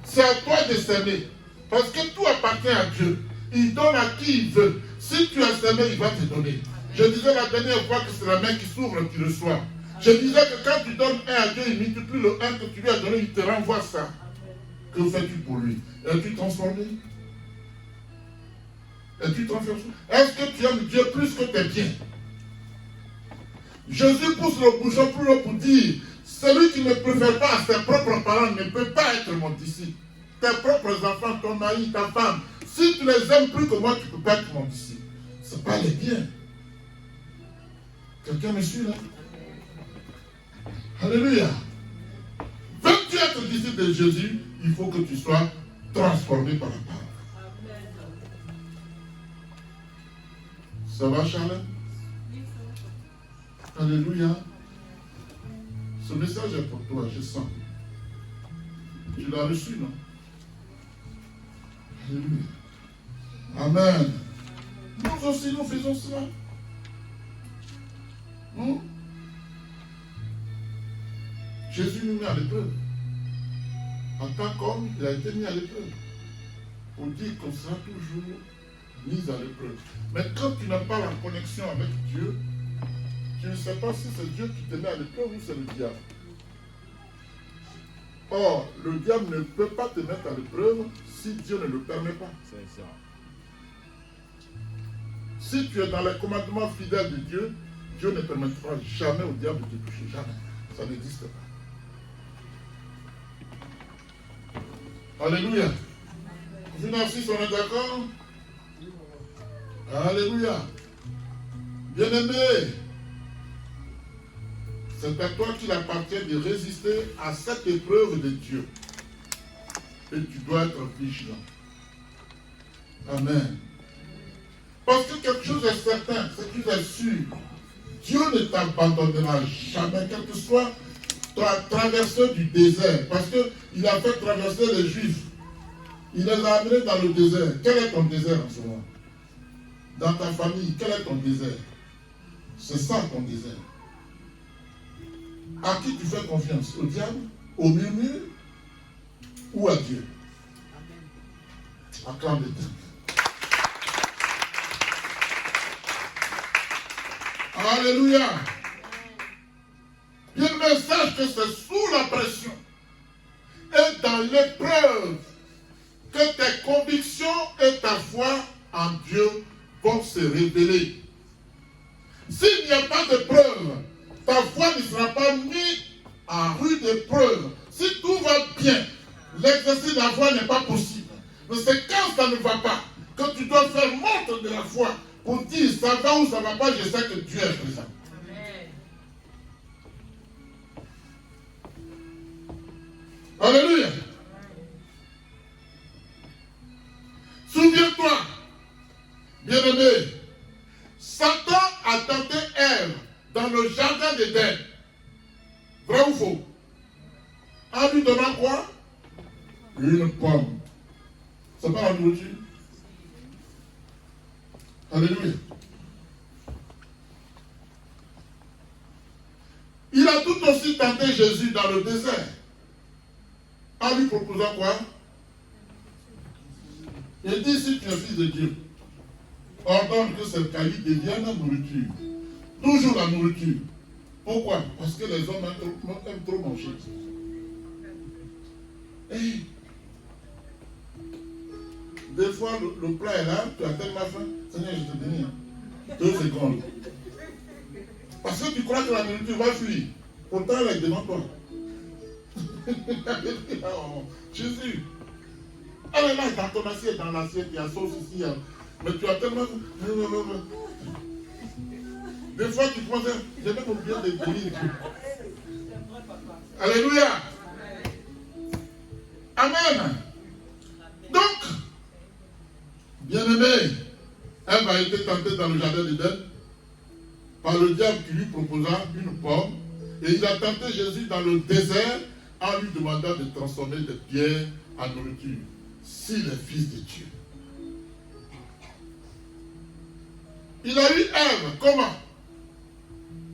C'est à toi de s'aimer. Parce que tout appartient à Dieu. Il donne à qui il veut. Si tu as s'aimé, il va te donner. Je disais la dernière fois que c'est la main qui s'ouvre et qui reçoit. Je disais que quand tu donnes un à Dieu, il multiplie le 1 que tu lui as donné, il te renvoie ça. Que fais-tu pour lui? Es-tu transformé? Es-tu transformé? Est-ce que tu aimes Dieu plus que tes biens? Jésus pousse le bouchon plus haut pour dire, celui qui ne préfère pas à ses propres parents ne peut pas être mon disciple. Tes propres enfants, ton mari, ta femme, si tu les aimes plus que moi, tu ne peux pas être mon disciple. Ce n'est pas les biens. Quelqu'un me suit là? Alléluia. Veux-tu être disciple de Jésus, il faut que tu sois transformé par la parole. Ça va, Charles? Alléluia. Ce message est pour toi, je sens. Tu l'as reçu, non? Alléluia. Amen. Nous aussi, nous faisons cela. Non? Jésus nous met à l'épreuve. En tant qu'homme, il a été mis à l'épreuve. Pour dire qu'on sera toujours mis à l'épreuve. Mais quand tu n'as pas la connexion avec Dieu, tu ne sais pas si c'est Dieu qui te met à l'épreuve ou c'est le diable. Or, le diable ne peut pas te mettre à l'épreuve si Dieu ne le permet pas. C'est ça. Si tu es dans les commandements fidèles de Dieu, Dieu ne permettra jamais au diable de te toucher. Jamais. Ça n'existe pas. Alléluia. Financis, on est d'accord? Alléluia. Bien-aimé, c'est à toi qu'il appartient de résister à cette épreuve de Dieu. Et tu dois être vigilant. Amen. Parce que quelque chose est certain, c'est qu'il est sûr. Dieu ne t'abandonnera jamais, quel que soit ta traversée du désert. Parce qu'il a fait traverser les Juifs. Il les a amenés dans le désert. Quel est ton désert en ce moment? Dans ta famille, quel est ton désert? C'est ça ton désert. À qui tu fais confiance? Au diable? Au murmure? Ou à Dieu? Acclame l'Éternel. Alléluia. Bien, mais sache que c'est sous la pression et dans l'épreuve que tes convictions et ta foi en Dieu vont se révéler. S'il n'y a pas de preuve, ta foi ne sera pas mise en rude épreuve. Si tout va bien, l'exercice de la foi n'est pas possible. Mais c'est quand ça ne va pas que tu dois faire montre de la foi pour dire ça va ou ça ne va pas, je sais que Dieu est présent. Amen. Alléluia. Souviens-toi, bien-aimé, Satan a tenté Ève dans le jardin d'Éden. Vrai ou faux? En lui donnant quoi? Une pomme. C'est pas la nourriture? Alléluia. Il a tout aussi tenté Jésus dans le désert. En lui proposant quoi? Il dit, si tu es fils de Dieu, ordonne que cette caillou devienne la nourriture. Toujours la nourriture. Pourquoi? Parce que les hommes aiment trop manger. Et des fois, le plat est là, tu as tellement faim. Seigneur, je te bénis. 2 secondes. Parce que tu crois que la nourriture va fuir. Pourtant, elle est devant toi. Jésus. Elle est là, dans ton assiette, dans l'assiette, il y a sauce ici. Mais tu as tellement... Des fois, tu penses, j'ai même oublié de bénir. Alléluia. Amen. Donc, bien-aimé, Ève a été tentée dans le jardin d'Éden par le diable qui lui proposa une pomme. Et il a tenté Jésus dans le désert en lui demandant de transformer des pierres en nourriture. S'il est fils de Dieu. Il a eu Ève, comment?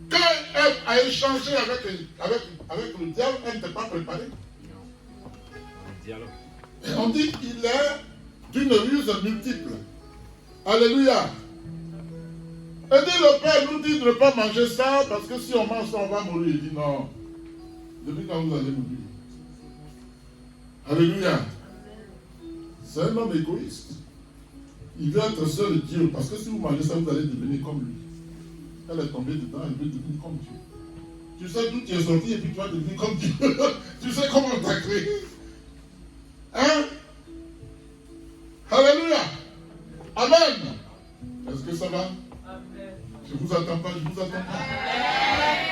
Quand Ève a échangé avec le diable, elle n'était pas préparée. Et on dit qu'il est d'une ruse multiple. Alléluia. Et dit le Père nous dit de ne pas manger ça parce que si on mange ça, on va mourir. Il dit non. Depuis quand vous allez mourir? Alléluia. C'est un homme égoïste. Il veut être seul Dieu parce que si vous mangez ça, vous allez devenir comme lui. Elle est tombée dedans, elle veut devenir comme Dieu. Tu sais d'où tu es sorti et puis tu vas devenir comme Dieu. Tu sais comment on t'a créé. Hein? Alléluia. Amen. Est-ce que ça va? Amen. Je vous attends pas, je vous attends pas. Amen.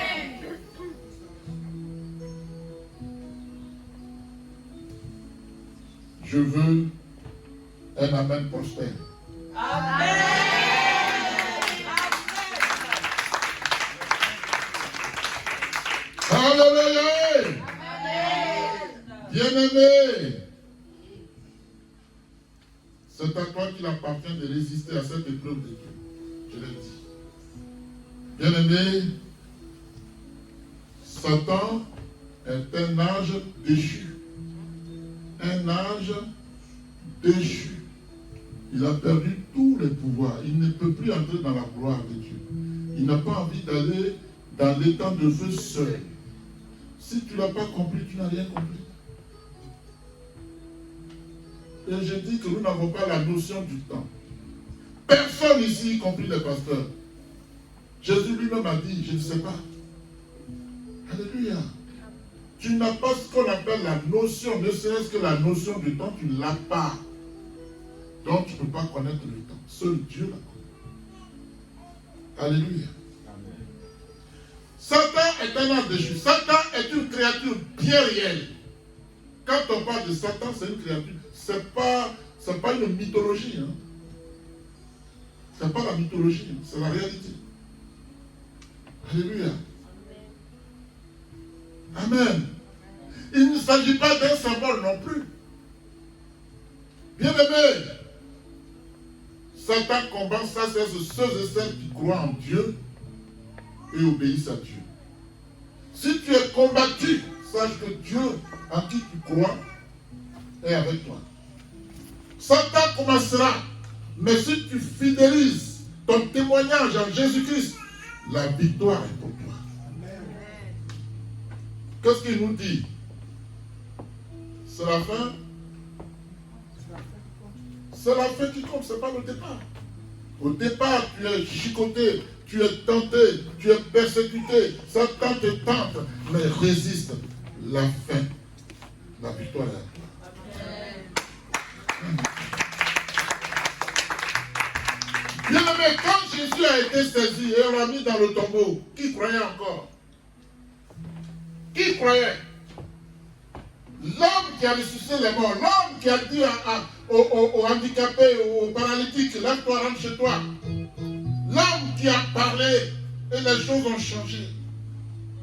Je veux un amen prospère. Amen. Alléluia. Bien-aimé, c'est à toi qu'il appartient de résister à cette épreuve de Dieu. Je l'ai dit. Bien-aimé, Satan est un âge déchu. Un âge déchu. Il a perdu tous les pouvoirs. Il ne peut plus entrer dans la gloire de Dieu. Il n'a pas envie d'aller dans l'étang de feu seul. Si tu ne l'as pas compris, tu n'as rien compris. Et je dis que nous n'avons pas la notion du temps. Personne ici, y compris les pasteurs. Jésus lui-même a dit, je ne sais pas. Alléluia. Tu n'as pas ce qu'on appelle la notion, ne serait-ce que la notion du temps, tu ne l'as pas. Donc tu ne peux pas connaître le temps. Seul Dieu la connaît. Alléluia. Satan est un ange déchu. Satan est une créature bien réelle. Quand on parle de Satan, c'est une créature. C'est pas une mythologie. Hein. C'est pas la mythologie, hein. C'est la réalité. Alléluia. Amen. Il ne s'agit pas d'un symbole non plus. Bien aimé, Satan combat ça, c'est ceux et celles qui croient en Dieu et obéissent à Dieu. Si tu es combattu, sache que Dieu en qui tu crois est avec toi. Satan commencera, mais si tu fidélises ton témoignage en Jésus-Christ, la victoire est pour toi. Qu'est-ce qu'il nous dit? C'est la fin. C'est la fin qui compte, ce n'est pas le départ. Au départ, tu es chicoté, tu es tenté, tu es persécuté, Satan te tente, mais résiste. La fin, la victoire est à toi. Bien aimé, quand Jésus a été saisi et on l'a mis dans le tombeau, qui croyait encore? Qui croyait? L'homme qui a ressuscité les morts, l'homme qui a dit aux handicapés, aux paralytiques, lève-toi, rentre chez toi. L'homme qui a parlé et les choses ont changé.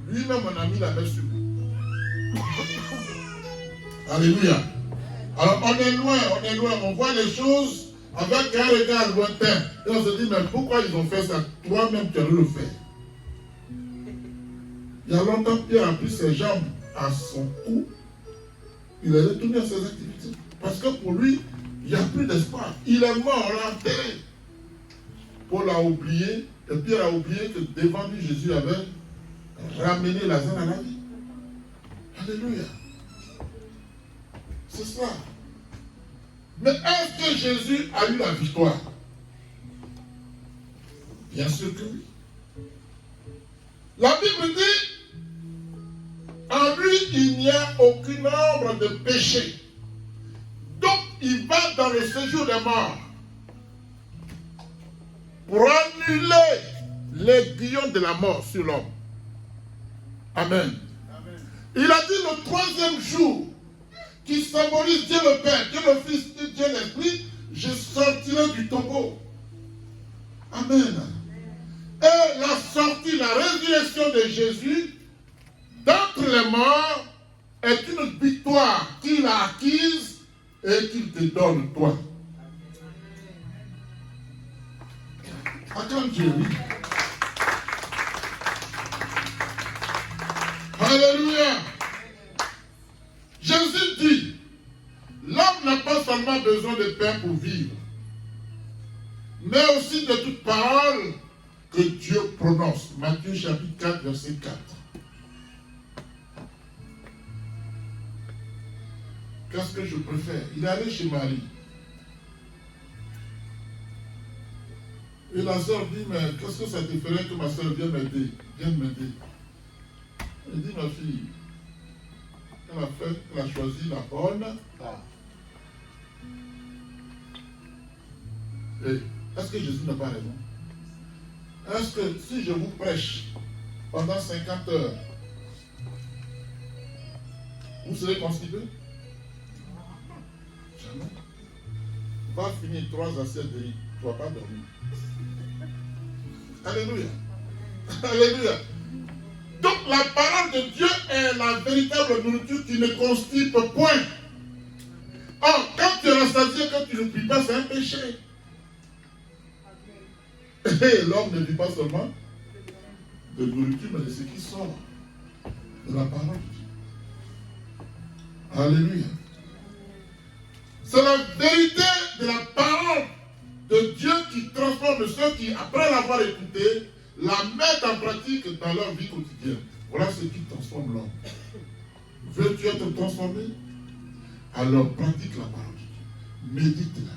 Lui-même, on a mis la main sur lui. Alléluia. Alors on est loin, on voit les choses avec un regard lointain. Et on se dit, mais pourquoi ils ont fait ça? Toi-même, tu as le faire. Il y a longtemps, Pierre a pris ses jambes à son cou. Il est retourné à ses activités. Parce que pour lui, il n'y a plus d'espoir. Il est mort, on l'a enterré. Paul a oublié, et Pierre a oublié que devant lui, Jésus avait ramené Lazare à la vie. Alléluia. C'est ça. Mais est-ce que Jésus a eu la victoire? Bien sûr que oui. La Bible dit, en lui, il n'y a aucune ombre de péché. Donc, il va dans le séjour des morts pour annuler l'aiguillon de la mort sur l'homme. Amen. Amen. Il a dit le troisième jour, qui symbolise Dieu le Père, Dieu le Fils, Dieu l'Esprit, je sortirai du tombeau. Amen. Et la sortie, la résurrection de Jésus d'entre les morts est une victoire qu'il a acquise et qu'il te donne toi. Acclame Dieu, oui. Alléluia. Jésus dit, l'homme n'a pas seulement besoin de pain pour vivre, mais aussi de toute parole que Dieu prononce. Matthieu chapitre 4, verset 4. Qu'est-ce que je préfère? Il est allé chez Marie. Et la soeur dit, mais qu'est-ce que ça te ferait que ma soeur vienne m'aider? Vienne m'aider. Elle dit, ma fille, elle a choisi la bonne part. Et est-ce que Jésus n'a pas raison? Est-ce que si je vous prêche pendant 50 heures, vous serez constipé? Jamais. Va finir 3 assiettes de riz, tu ne vas pas dormir. Alléluia. Alléluia. Donc la parole de Dieu est la véritable nourriture qui ne constipe point. Or, quand tu es rassasié, quand tu ne pries pas, c'est un péché. Et l'homme ne vit pas seulement de nourriture, mais de ce qui sort de la parole de Dieu. Alléluia. C'est la vérité de la parole de Dieu qui transforme ceux qui, après l'avoir écouté, la mettent en pratique dans leur vie quotidienne. Voilà ce qui transforme l'homme. Veux-tu être transformé? Alors pratique la parole de Dieu. médite-la,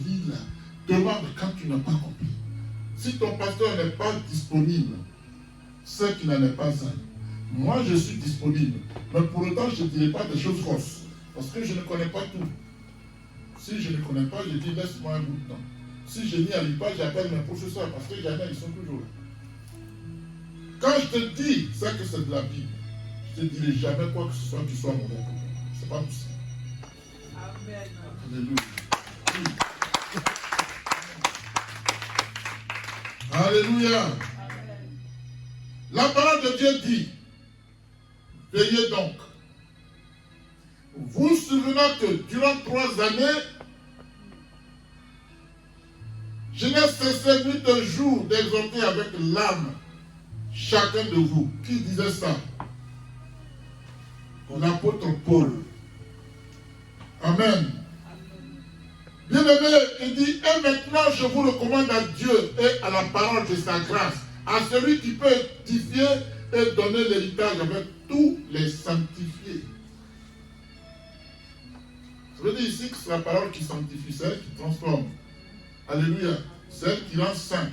lis-la, demande quand tu n'as pas compris. Si ton pasteur n'est pas disponible, c'est qu'il n'en est pas un. Moi, je suis disponible, mais pour autant, je ne dirai pas des choses fausses, parce que je ne connais pas tout. Si je ne connais pas, je dis laisse-moi un bout de temps. Si je n'y arrive pas, j'appelle mes professeurs, parce que jamais ils sont toujours là. Quand je te dis ça que c'est de la Bible, je ne te dirai jamais quoi que ce soit qui soit mauvais pour moi. C'est pas possible. Amen. Alléluia. Alléluia. Amen. La parole de Dieu dit, veillez donc. Vous souvenez que durant 3 années, je n'ai cessé nuit et jour d'exhorter avec l'âme chacun de vous. Qui disait ça? L'apôtre Paul. Amen. Bien-aimé, il dit, et maintenant je vous recommande à Dieu et à la parole de sa grâce, à celui qui peut édifier et donner l'héritage avec tous les sanctifiés. Ça veut dire ici que c'est la parole qui sanctifie, c'est elle qui transforme. Alléluia. C'est elle qui rend saint.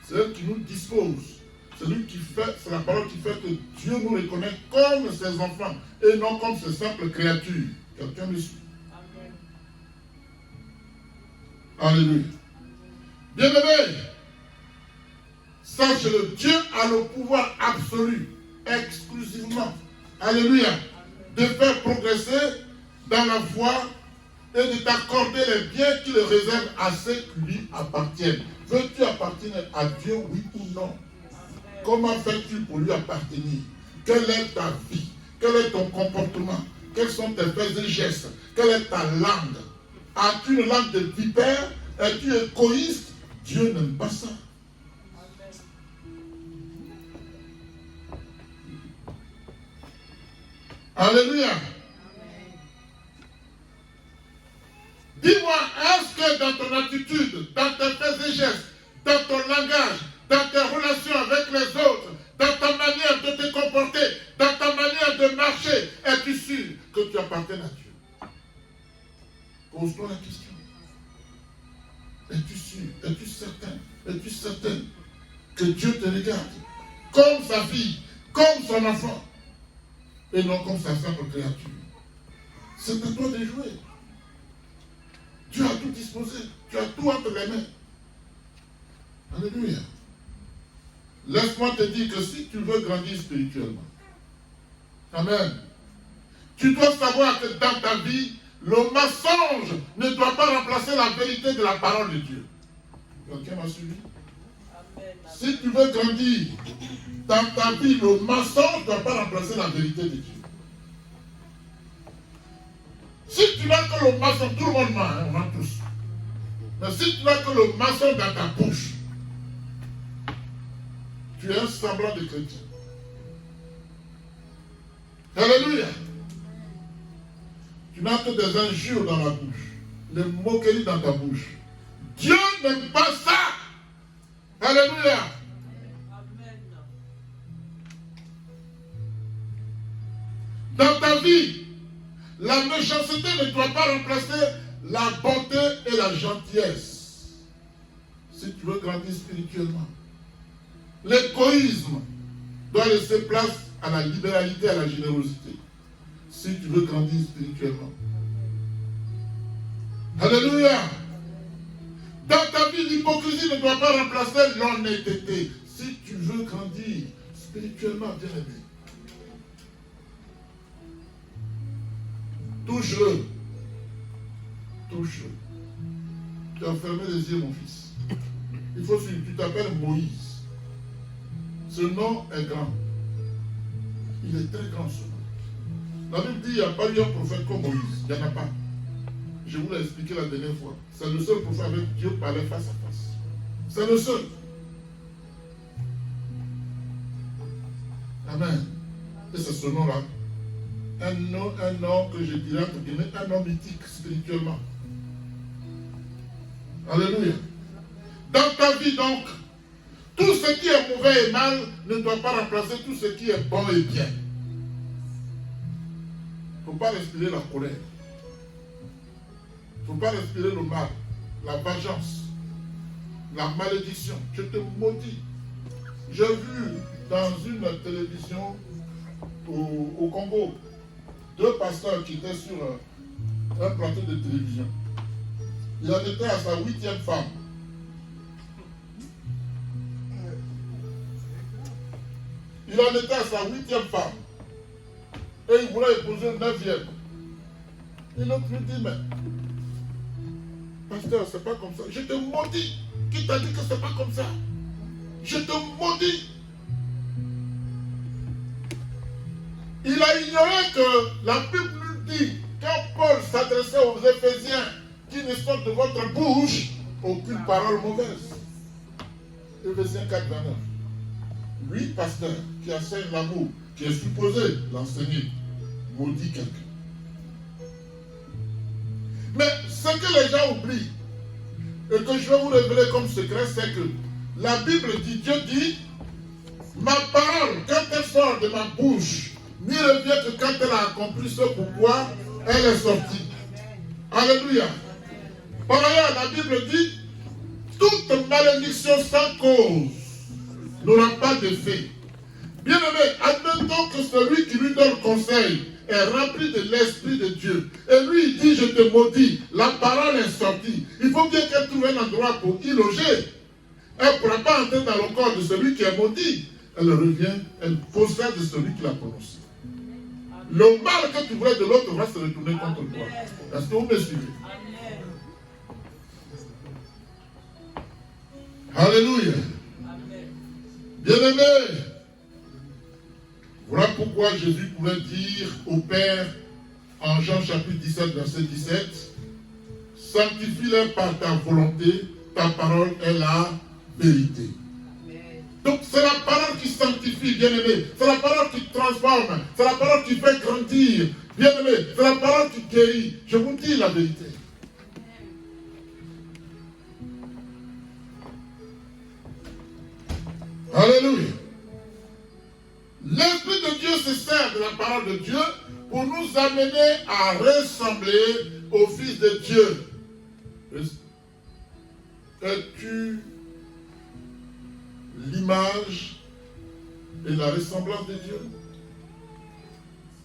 C'est elle qui nous dispose. C'est la parole qui fait que Dieu nous reconnaît comme ses enfants et non comme ses simples créatures. Quelqu'un me suit. Alléluia. Bien-aimé, sache-le, Dieu a le pouvoir absolu, exclusivement, alléluia, de faire progresser dans la foi et de t'accorder les biens qu'il réserve à ceux qui lui appartiennent. Veux-tu appartenir à Dieu, oui ou non? Comment fais-tu pour lui appartenir? Quelle est ta vie? Quel est ton comportement? Quels sont tes faits et gestes? Quelle est ta langue? As-tu une langue de vipère? Es-tu égoïste? Dieu n'aime pas ça. Alléluia. Dis-moi, est-ce que dans ton attitude, dans tes faits et gestes, dans ton langage, dans tes relations avec les autres, dans ta manière de te comporter, dans ta manière de marcher, es-tu sûr que tu appartiens à Dieu? Pose-toi la question. Es-tu sûr? Es-tu certain? Es-tu certaine que Dieu te regarde comme sa fille, comme son enfant, et non comme sa simple créature? C'est à toi de jouer. Dieu a tout disposé. Tu as tout entre les mains. Alléluia. Laisse-moi te dire que si tu veux grandir spirituellement, amen, tu dois savoir que dans ta vie, le mensonge ne doit pas remplacer la vérité de la parole de Dieu. Quelqu'un m'a suivi? Amen. Si tu veux grandir dans ta vie, le mensonge ne doit pas remplacer la vérité de Dieu. Si tu n'as que le mensonge, tout le monde ment, hein, on ment tous. Mais si tu n'as que le mensonge dans ta bouche, tu es un semblant de chrétien. Alléluia. Tu n'as que des injures dans la bouche, des moqueries dans ta bouche. Dieu n'aime pas ça. Alléluia. Amen. Dans ta vie, la méchanceté ne doit pas remplacer la bonté et la gentillesse. Si tu veux grandir spirituellement, l'égoïsme doit laisser place à la libéralité, à la générosité. Si tu veux grandir spirituellement. Alléluia. Dans ta vie, l'hypocrisie ne doit pas remplacer l'honnêteté. Si tu veux grandir spirituellement, bien aimé, touche-le. Touche-le. Tu as fermé les yeux, mon fils. Il faut suivre. Tu t'appelles Moïse. Ce nom est grand. Il est très grand, ce nom. La Bible dit qu'il n'y a pas eu un prophète comme Moïse. Il n'y en a pas. Je vous l'ai expliqué la dernière fois. C'est le seul prophète avec Dieu parlait face à face. C'est le seul. Amen. Et c'est ce nom-là. Un nom que je dirais entre guillemets, un nom mythique spirituellement. Alléluia. Dans ta vie donc, tout ce qui est mauvais et mal ne doit pas remplacer tout ce qui est bon et bien. Il ne faut pas respirer la colère. Il ne faut pas respirer le mal, la vengeance, la malédiction. Je te maudis. J'ai vu dans une télévision au Congo 2 pasteurs qui étaient sur un plateau de télévision. Il en était à sa 8e femme. Il en était à sa 8e femme. Et il voulait épouser une 9e. Et l'autre lui dit, mais, pasteur, c'est pas comme ça. Je te maudis. Qui t'a dit que c'est pas comme ça? Je te maudis. Il a ignoré que la Bible nous dit, quand Paul s'adressait aux Éphésiens, qui ne sortent de votre bouche aucune parole mauvaise. Éphésiens 4, 29. Lui, pasteur, qui enseigne l'amour, qui est supposé l'enseigner, maudit quelqu'un. Mais ce que les gens oublient, et que je vais vous révéler comme secret, c'est que la Bible dit, Dieu dit, ma parole, quand elle sort de ma bouche, n'y revient que quand elle a accompli ce pourquoi elle est sortie. Alléluia. Par ailleurs, la Bible dit, toute malédiction sans cause n'aura pas d'effet. Bien-aimé, admettons que celui qui lui donne conseil est rempli de l'Esprit de Dieu. Et lui, il dit, je te maudis. La parole est sortie. Il faut bien qu'elle trouve un endroit pour y loger. Elle ne pourra pas entrer dans le corps de celui qui est maudit. Elle revient, elle possède de celui qui l'a prononcé. Le mal que tu voulais de l'autre va se retourner contre toi. Est-ce que vous me suivez? Alléluia. Bien-aimé, voilà pourquoi Jésus pouvait dire au Père, en Jean chapitre 17, verset 17, sanctifie-les par ta volonté, ta parole est la vérité. Donc c'est la parole qui sanctifie, bien-aimé. C'est la parole qui transforme. C'est la parole qui fait grandir, bien-aimé. C'est la parole qui guérit. Je vous dis la vérité. Alléluia. L'Esprit de Dieu se sert de la parole de Dieu pour nous amener à ressembler au Fils de Dieu. Es-tu l'image et la ressemblance de Dieu?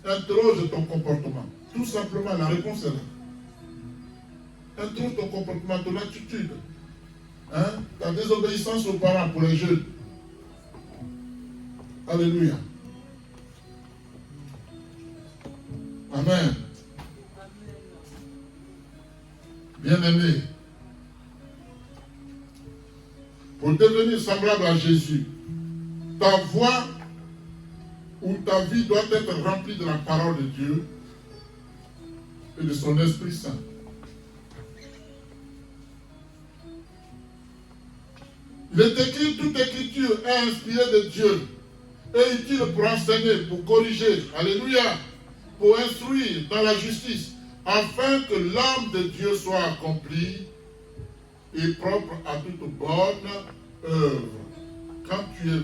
Interroge ton comportement. Tout simplement, la réponse est là. Interroge ton comportement, ton attitude. Ta désobéissance aux parents pour les jeunes. Alléluia. Amen. Bien-aimé, pour devenir semblable à Jésus, ta voix ou ta vie doit être remplie de la parole de Dieu et de son Esprit Saint. Il est écrit, toute écriture est inspirée de Dieu et utile pour enseigner, pour corriger, alléluia, pour instruire dans la justice, afin que l'âme de Dieu soit accomplie et propre à toute bonne œuvre. Quand tu es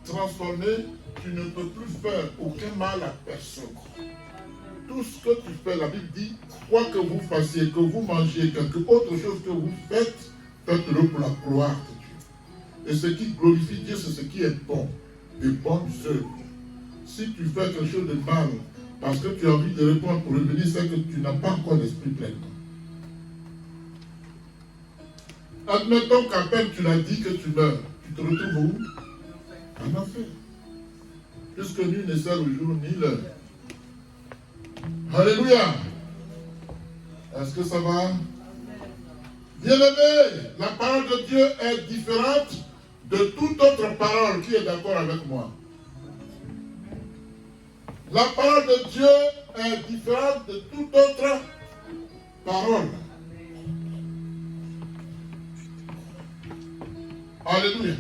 transformé, tu ne peux plus faire aucun mal à personne. Tout ce que tu fais, la Bible dit, quoi que vous fassiez, que vous mangiez, quelque autre chose que vous faites, faites-le pour la gloire de Dieu. Et ce qui glorifie Dieu, c'est ce qui est bon, des bonnes œuvres. Si tu fais quelque chose de mal, parce que tu as envie de répondre pour revenir, c'est que tu n'as pas encore l'esprit plein. Admettons qu'à peine tu l'as dit que tu meurs. Tu te retrouves où? En enfer. Puisque nul ne sait le jour ni l'heure. Alléluia. Est-ce que ça va? Bien-aimé, la parole de Dieu est différente de toute autre parole. Qui est d'accord avec moi? La parole de Dieu est différente de toute autre parole. Alléluia.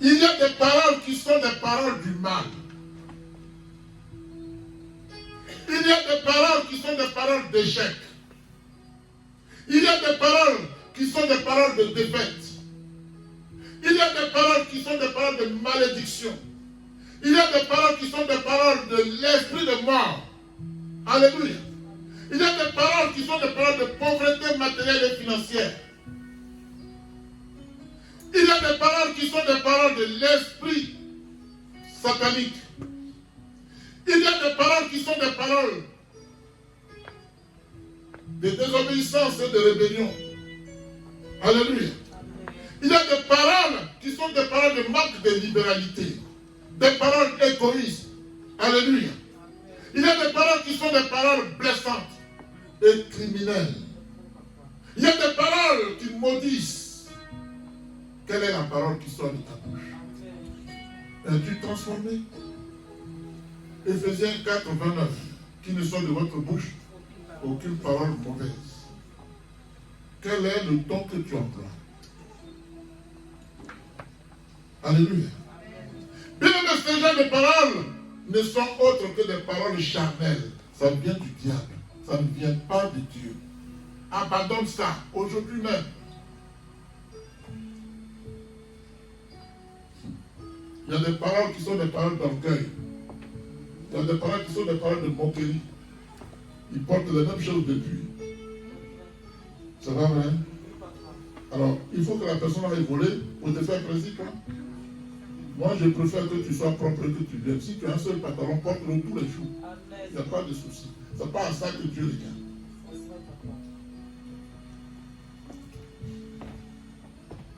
Il y a des paroles qui sont des paroles du mal. Il y a des paroles qui sont des paroles d'échec. Il y a des paroles qui sont des paroles de défaite. Il y a des paroles qui sont des paroles de malédiction. Il y a des paroles qui sont des paroles de l'esprit de mort. Alléluia. Il y a des paroles qui sont des paroles de pauvreté matérielle et financière. Il y a des paroles qui sont des paroles de l'esprit satanique. Il y a des paroles qui sont des paroles de désobéissance et de rébellion. Alléluia. Il y a des paroles qui sont des paroles de manque de libéralité. Des paroles égoïstes. Alléluia. Il y a des paroles qui sont des paroles blessantes et criminelles. Il y a des paroles qui maudissent. Quelle est la parole qui sort de ta bouche? Es-tu transformé? Éphésiens 4, 29. Qui ne sort de votre bouche aucune parole mauvaise. Quel est le ton que tu emploies? Alléluia. Bien que ces genre de paroles ne sont autres que des paroles charnelles. Ça vient du diable. Ça ne vient pas de Dieu. Abandonne ça aujourd'hui même. Il y a des paroles qui sont des paroles d'orgueil. Il y a des paroles qui sont des paroles de moquerie. Ils portent les mêmes choses depuis. C'est pas vrai? Alors, il faut que la personne aille voler pour te faire plaisir, toi. Moi, je préfère que tu sois propre et que tu viennes. Si tu as un seul pantalon, porte-le tous les jours. Il n'y a pas de souci. Ce n'est pas à ça que Dieu regarde.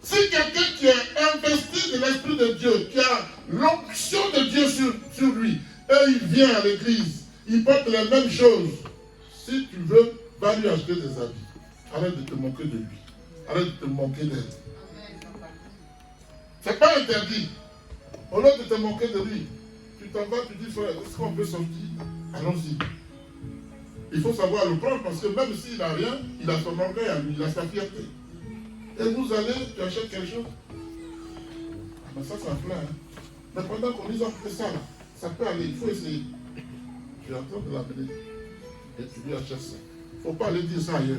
Si quelqu'un qui est investi de l'Esprit de Dieu, qui a l'onction de Dieu sur lui, et il vient à l'église, il porte les mêmes choses, si tu veux, va lui acheter des habits. Arrête de te moquer de lui. Arrête de te moquer d'elle. Ce n'est pas interdit. Au lieu de te moquer de lui, tu t'en vas, tu dis, frère, est-ce qu'on peut sortir? Allons-y. Il faut savoir le prendre parce que même s'il n'a rien, il a son orgueil à lui, il a sa fierté. Et vous allez, tu achètes quelque chose. Ah ben ça plaît. Hein. Mais pendant qu'on nous offre ça, là, ça peut aller, il faut essayer. Tu es en train de l'amener. Et tu lui achètes ça. Il ne faut pas aller dire ça ailleurs.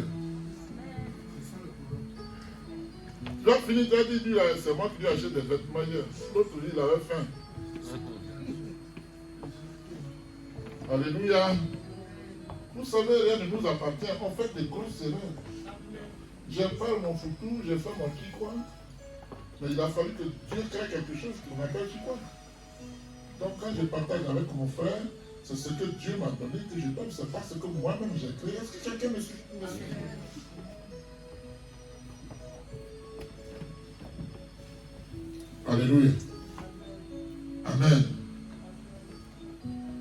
Quand fini, tu as dit, lui, c'est moi qui lui achète des vêtements hier. L'autre, lui, il avait faim. Alléluia. Vous savez, rien ne nous appartient. On fait des grosses erreurs. J'ai fait mon foutou, j'ai fait mon chicoin. Mais il a fallu que Dieu crée quelque chose qu'on appelle chicoin. Donc quand je partage avec mon frère, c'est ce que Dieu m'a donné que je donne. C'est pas ce que moi-même j'ai créé. Est-ce que quelqu'un me suit? Alléluia. Amen.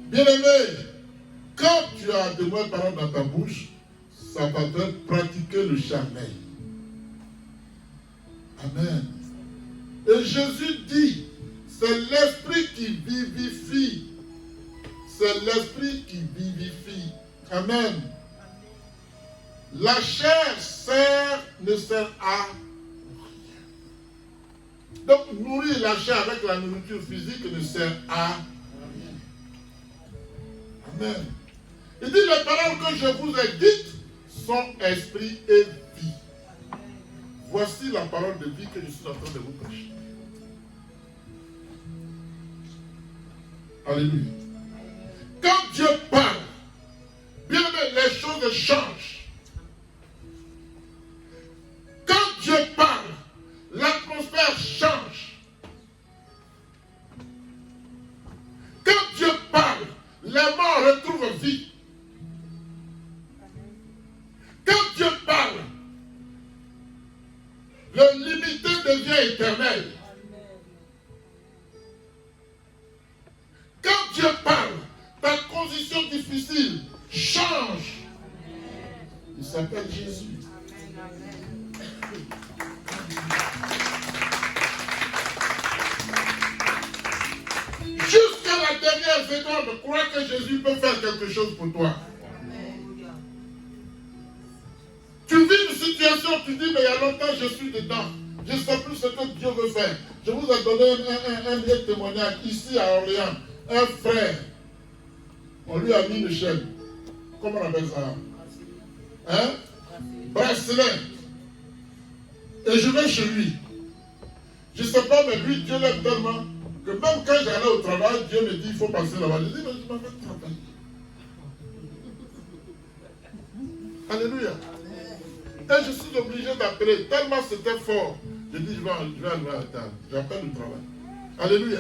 Bien-aimé, quand tu as de bonnes paroles dans ta bouche, ça va te pratiquer le charnel. Amen. Et Jésus dit, c'est l'esprit qui vivifie. C'est l'esprit qui vivifie. Amen. La chair ne sert à rien. Donc, nourrir la chair avec la nourriture physique ne sert à rien. Amen. Il dit, les paroles que je vous ai dites sont esprit et vie. Voici la parole de vie que je suis en train de vous prêcher. Alléluia. Quand Dieu parle, bien aimé, les choses changent. Quand Dieu parle, l'atmosphère change. Quand Dieu parle, les morts retrouvent vie. Quand Dieu parle, le limité devient éternel. Quand Dieu parle, ta condition difficile change. Il s'appelle Jésus. Jusqu'à la dernière seconde, crois que Jésus peut faire quelque chose pour toi. Tu vis une situation, tu dis, mais il y a longtemps je suis dedans. Je ne sais plus ce que Dieu veut faire. Je vous ai donné un vieux témoignage ici à Orléans. Un frère, on lui a mis une chaîne. Comment on appelle ça? Hein? Bracelet. Et je vais chez lui. Je ne sais pas, mais lui, Dieu l'aime tellement que même quand j'allais au travail, Dieu me dit, il faut passer là-bas. Je dis, mais je m'en vais travailler. Alléluia. Et je suis obligé d'appeler, tellement c'était fort. Je dis, je vais aller à la table. J'appelle le travail. Alléluia.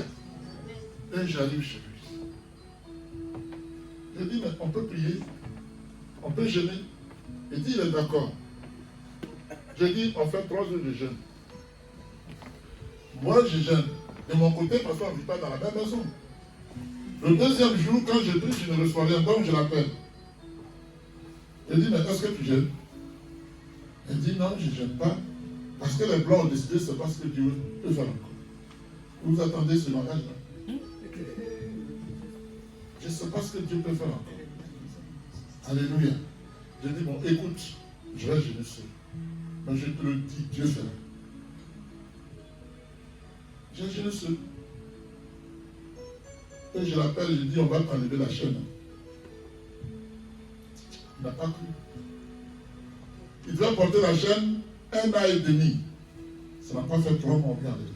Et j'arrive chez lui. Je dis, mais on peut prier, on peut jeûner. Il dit, il est d'accord. Je dis, on fait 3 jours de jeûne. Moi, je jeûne. De mon côté, parce qu'on ne vit pas dans la même maison. Le deuxième jour, quand je prie, je ne reçois rien, donc je l'appelle. Je dis, mais est-ce que tu jeûnes? Il dit, non, je ne jeûne pas. Parce que les Blancs ont décidé, c'est parce que Dieu peut faire encore. Vous attendez ce mariage-là? Je ne sais pas ce que Dieu peut faire encore. Alléluia. Je dis, bon, écoute, je vais jeûner seul. Mais je te le dis, Dieu fera. J'ai jeûné seul. Et je l'appelle, je dis, on va t'enlever la chaîne. Il n'a pas cru. Il doit porter la chaîne 1 an et demi. Ça n'a pas fait 3 mois, on vient enlever.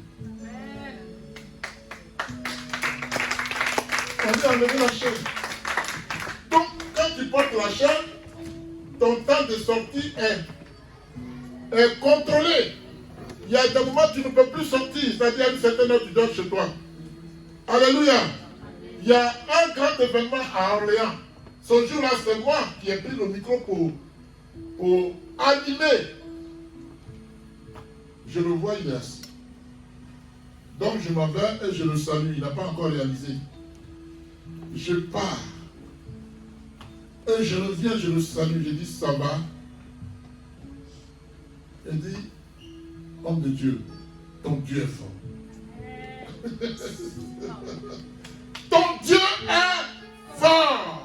On vient enlever la chaîne. Donc, quand tu portes la chaîne, ton temps de sortie est contrôlé. Il y a des moments où tu ne peux plus sortir, c'est-à-dire à une certaine heure, tu dors chez toi. Alléluia. Il y a un grand événement à Orléans. Ce jour-là, c'est moi qui ai pris le micro pour animer. Je le vois, il est assis. Donc je m'en vais et je le salue. Il n'a pas encore réalisé. Je pars. Et je reviens, je le salue. Je dis, ça va. Il dit, homme de Dieu, ton Dieu est fort. Ton Dieu est fort.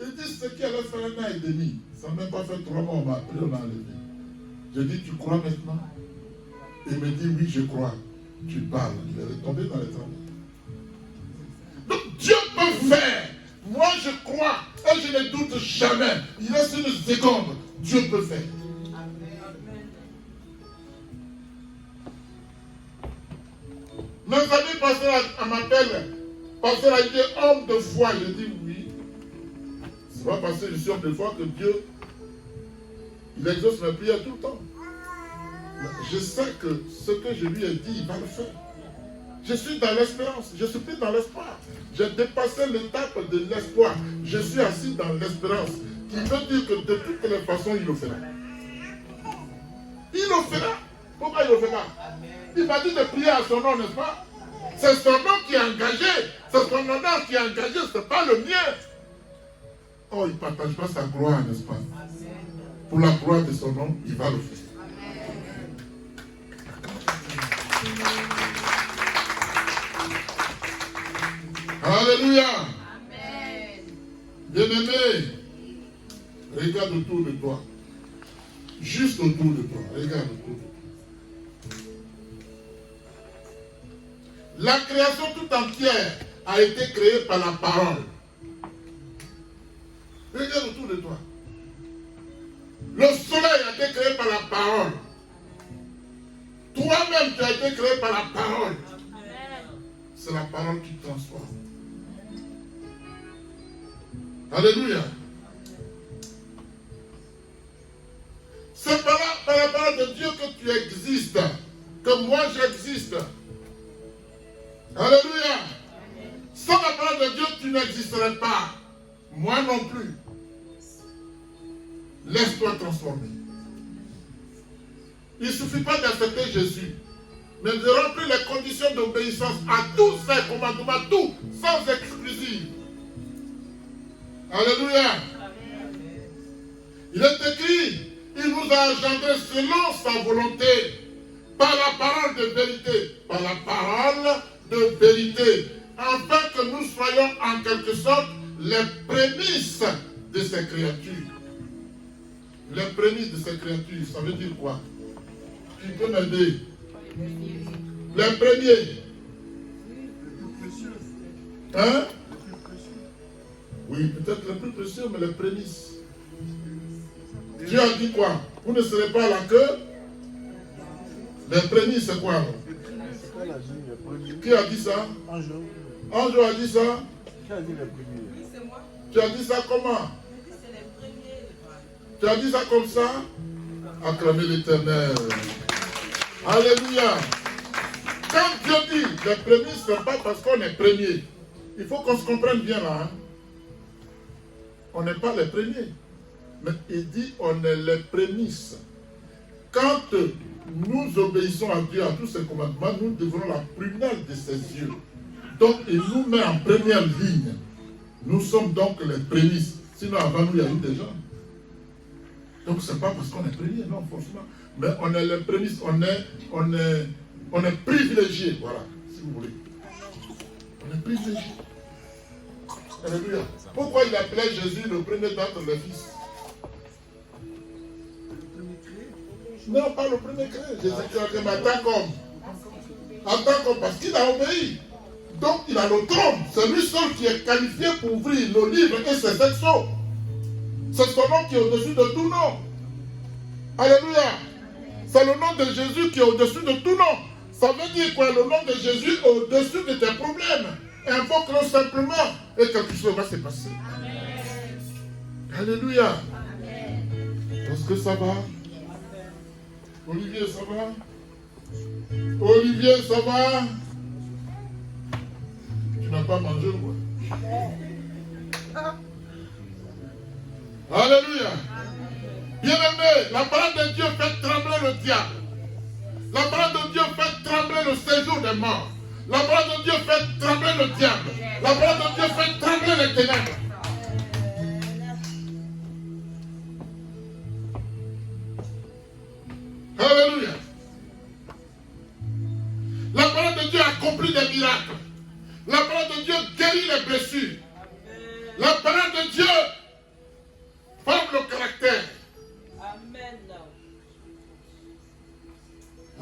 Il dit, ce qui allait faire 1 an et demi. Ça n'a même pas fait 3 mois, on m'a appelé, on m'a enlevé. Je dis, tu crois maintenant? Il me dit, oui, je crois. Tu parles. Il est retombé dans les travaux. Donc Dieu peut faire. Moi, je crois et je ne doute jamais. Il reste une seconde. Dieu peut faire. Nos amis pasteurs m'appellent. Pasteur a été homme de foi. Je dis oui. C'est pas parce que je suis homme de foi que Dieu, il exauce mes prières tout le temps. Je sais que ce que je lui ai dit, il va le faire. Je suis dans l'espérance. Je suis plus dans l'espoir. J'ai dépassé l'étape de l'espoir. Je suis assis dans l'espérance. Qui veut dire que de toutes les façons, il le fera. Il le fera. Pourquoi il le fera? Il m'a dit de prier à son nom, n'est-ce pas? C'est son nom qui est engagé. C'est son honneur qui est engagé. Ce n'est pas le mien. Oh, il ne partage pas sa gloire, n'est-ce pas? Pour la gloire de son nom, il va le faire. Alléluia. Bien-aimé, regarde autour de toi. Juste autour de toi. Regarde autour de toi. La création tout entière a été créée par la parole. Regarde autour de toi. Le soleil a été créé par la parole. Toi-même, tu as été créé par la parole. C'est la parole qui transforme. Alléluia. C'est par la parole de Dieu que tu existes, que moi j'existe. Alléluia. Sans la parole de Dieu, tu n'existerais pas. Moi non plus. Laisse-toi transformer. Il ne suffit pas d'accepter Jésus, mais de remplir les conditions d'obéissance à tous ses commandements, tout, sans exclusive. Alléluia. Il est écrit, il nous a engendrés selon sa volonté, par la parole de vérité, par la parole de vérité, afin que nous soyons en quelque sorte les prémices de ces créatures. Les prémices de ces créatures, ça veut dire quoi? Tu peux m'aider? Les premiers. Hein? Oui, peut-être les plus précieux, mais les prémices. Dieu a dit quoi? Vous ne serez pas à la queue? Les prémices, c'est quoi? Qui a dit ça? Ange. Ange a dit ça? Qui a dit les premiers? Oui, c'est moi. Tu as dit ça comment? C'est les premiers. Tu as dit ça comme ça? Acclamez l'Éternel. Alléluia. Quand Dieu dit les prémices, ce n'est pas parce qu'on est premier. Il faut qu'on se comprenne bien là. Hein? On n'est pas les premiers. Mais il dit on est les prémices. Quand nous obéissons à Dieu, à tous ses commandements, nous devenons la prunelle de ses yeux. Donc il nous met en première ligne. Nous sommes donc les prémices. Sinon avant nous, il y a eu des gens. Donc ce n'est pas parce qu'on est premier, non, forcément. Mais on est les prémices, on est privilégiés, voilà, si vous voulez. On est privilégiés. Alléluia. Pourquoi il appelait Jésus le premier d'entre les fils? Non, pas le premier créé. Jésus qui a créé, mais en tant qu'homme, parce qu'il a obéi. Donc il a le trône. C'est lui seul qui est qualifié pour ouvrir le livre et ses sceaux. C'est son nom qui est au-dessus de tout nom. Alléluia. C'est le nom de Jésus qui est au-dessus de tout nom. Ça veut dire quoi? Le nom de Jésus est au-dessus de tes problèmes. Invoque-le simplement et quelque chose va se passer. Amen. Alléluia. Est-ce que ça va? Olivier, ça va? Olivier, ça va? Tu n'as pas mangé quoi? Alléluia. Bien-aimé, la parole de Dieu fait trembler le diable. La parole de Dieu fait trembler le séjour des morts. La parole de Dieu fait trembler le diable. La parole de Dieu fait trembler les ténèbres. Alléluia. La parole de Dieu accomplit des miracles. La parole de Dieu guérit les blessures. La parole de Dieu forme le caractère. Amen.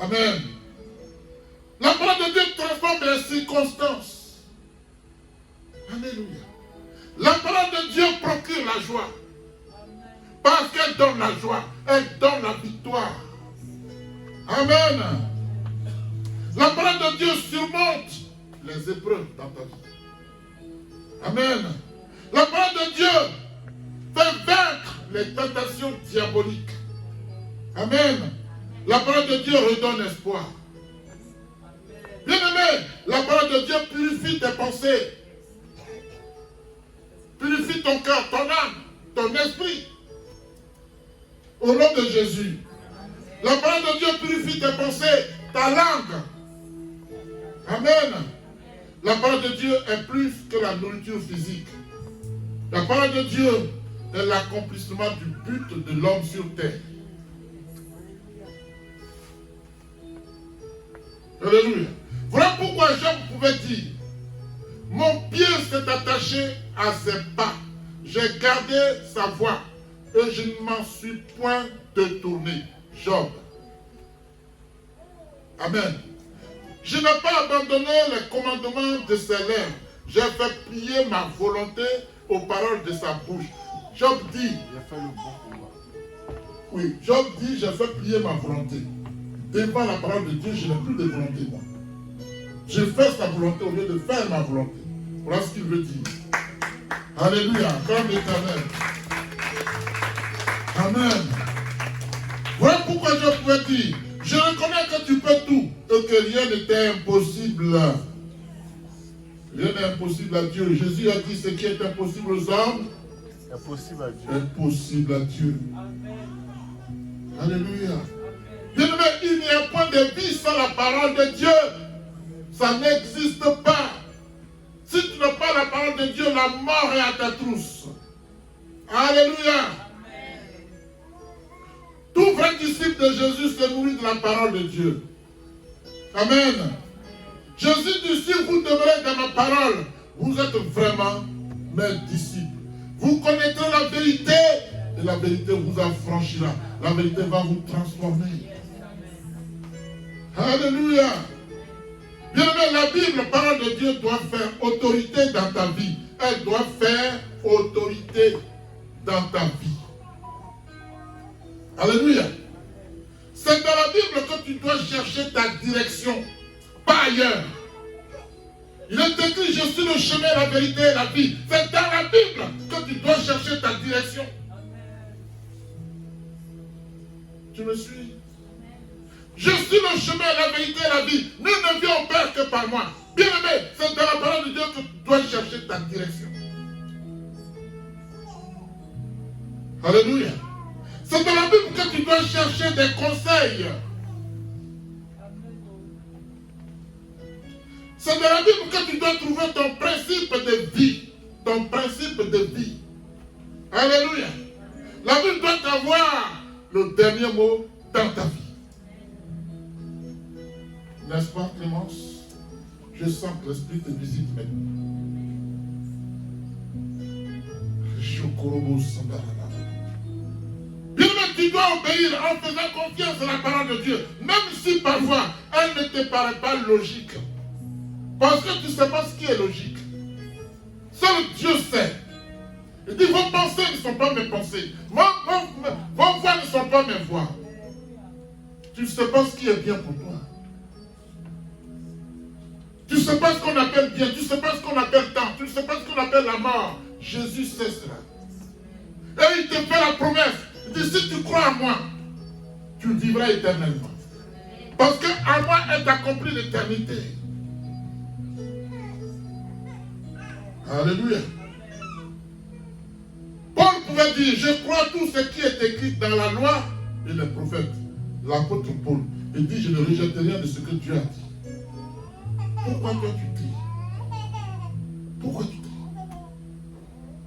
Amen. La parole de Dieu transforme les circonstances. Alléluia. La parole de Dieu procure la joie. Parce qu'elle donne la joie, elle donne la victoire. Amen. La parole de Dieu surmonte les épreuves dans ta vie. Amen. La parole de Dieu fait vaincre les tentations diaboliques. Amen. La parole de Dieu redonne espoir. Bien-aimé, la parole de Dieu purifie tes pensées. Purifie ton cœur, ton âme, ton esprit. Au nom de Jésus. La parole de Dieu purifie tes pensées, ta langue. Amen. La parole de Dieu est plus que la nourriture physique. La parole de Dieu est l'accomplissement du but de l'homme sur terre. Alléluia. Voilà pourquoi Job pouvait dire, mon pied s'est attaché à ses pas. J'ai gardé sa voix et je ne m'en suis point détourné. Job. Amen. Je n'ai pas abandonné les commandements de ses lèvres. J'ai fait plier ma volonté aux paroles de sa bouche. Job dit, j'ai fait le bon combat. Oui, Job dit, j'ai fait plier ma volonté. Devant la parole de Dieu, je n'ai plus de volonté, moi. Je fais sa volonté au lieu de faire ma volonté. Voilà ce qu'il veut dire. Alléluia, comme l'Éternel. Amen. Voilà pourquoi je pouvais dire, je reconnais que tu peux tout et que rien n'était impossible. Rien n'est impossible à Dieu. Jésus a dit ce qui est impossible aux hommes est possible à Dieu. Est possible à Dieu. Alléluia. Bien-aimé, il n'y a point de vie sans la parole de Dieu. Ça n'existe pas. Si tu n'as pas la parole de Dieu, la mort est à ta trousse. Alléluia. Tout vrai disciple de Jésus se nourrit de la parole de Dieu. Amen. Jésus dit, si vous demeurez dans ma parole, vous êtes vraiment mes disciples. Vous connaîtrez la vérité et la vérité vous affranchira. La vérité va vous transformer. Alléluia. Bien-aimé, la Bible, la parole de Dieu doit faire autorité dans ta vie. Elle doit faire autorité dans ta vie. Alléluia. C'est dans la Bible que tu dois chercher ta direction, pas ailleurs. Il est écrit, je suis le chemin, la vérité et la vie. C'est dans la Bible que tu dois chercher ta direction. Tu me suis? Je suis le chemin, la vérité et la vie. Nul ne vient au Père que par moi. Bien-aimé, c'est dans la parole de Dieu que tu dois chercher ta direction. Alléluia. C'est dans la Bible que tu dois chercher des conseils. C'est dans la Bible que tu dois trouver ton principe de vie. Ton principe de vie. Alléluia. La Bible doit avoir le dernier mot dans ta vie. N'est-ce pas, Clémence? Je sens que l'Esprit te visite maintenant. Bien même, tu dois obéir en faisant confiance à la parole de Dieu. Même si parfois, elle ne te paraît pas logique. Parce que tu ne sais pas ce qui est logique. Seul Dieu sait. Il dit, vos pensées ne sont pas mes pensées. Vos voix ne sont pas mes voix. Tu ne sais pas ce qui est bien pour toi. Tu ne sais pas ce qu'on appelle bien. Tu ne sais pas ce qu'on appelle temps. Tu ne sais pas ce qu'on appelle la mort. Jésus sait cela. Et il te fait la promesse. Il dit, si tu crois à moi, tu vivras éternellement. Parce qu'à moi est accomplie l'éternité. Alléluia. Paul pouvait dire, je crois tout ce qui est écrit dans la loi et les prophètes. L'apôtre Paul. Il dit, je ne rejette rien de ce que Dieu a dit. Pourquoi toi tu tries? Pourquoi tu tries?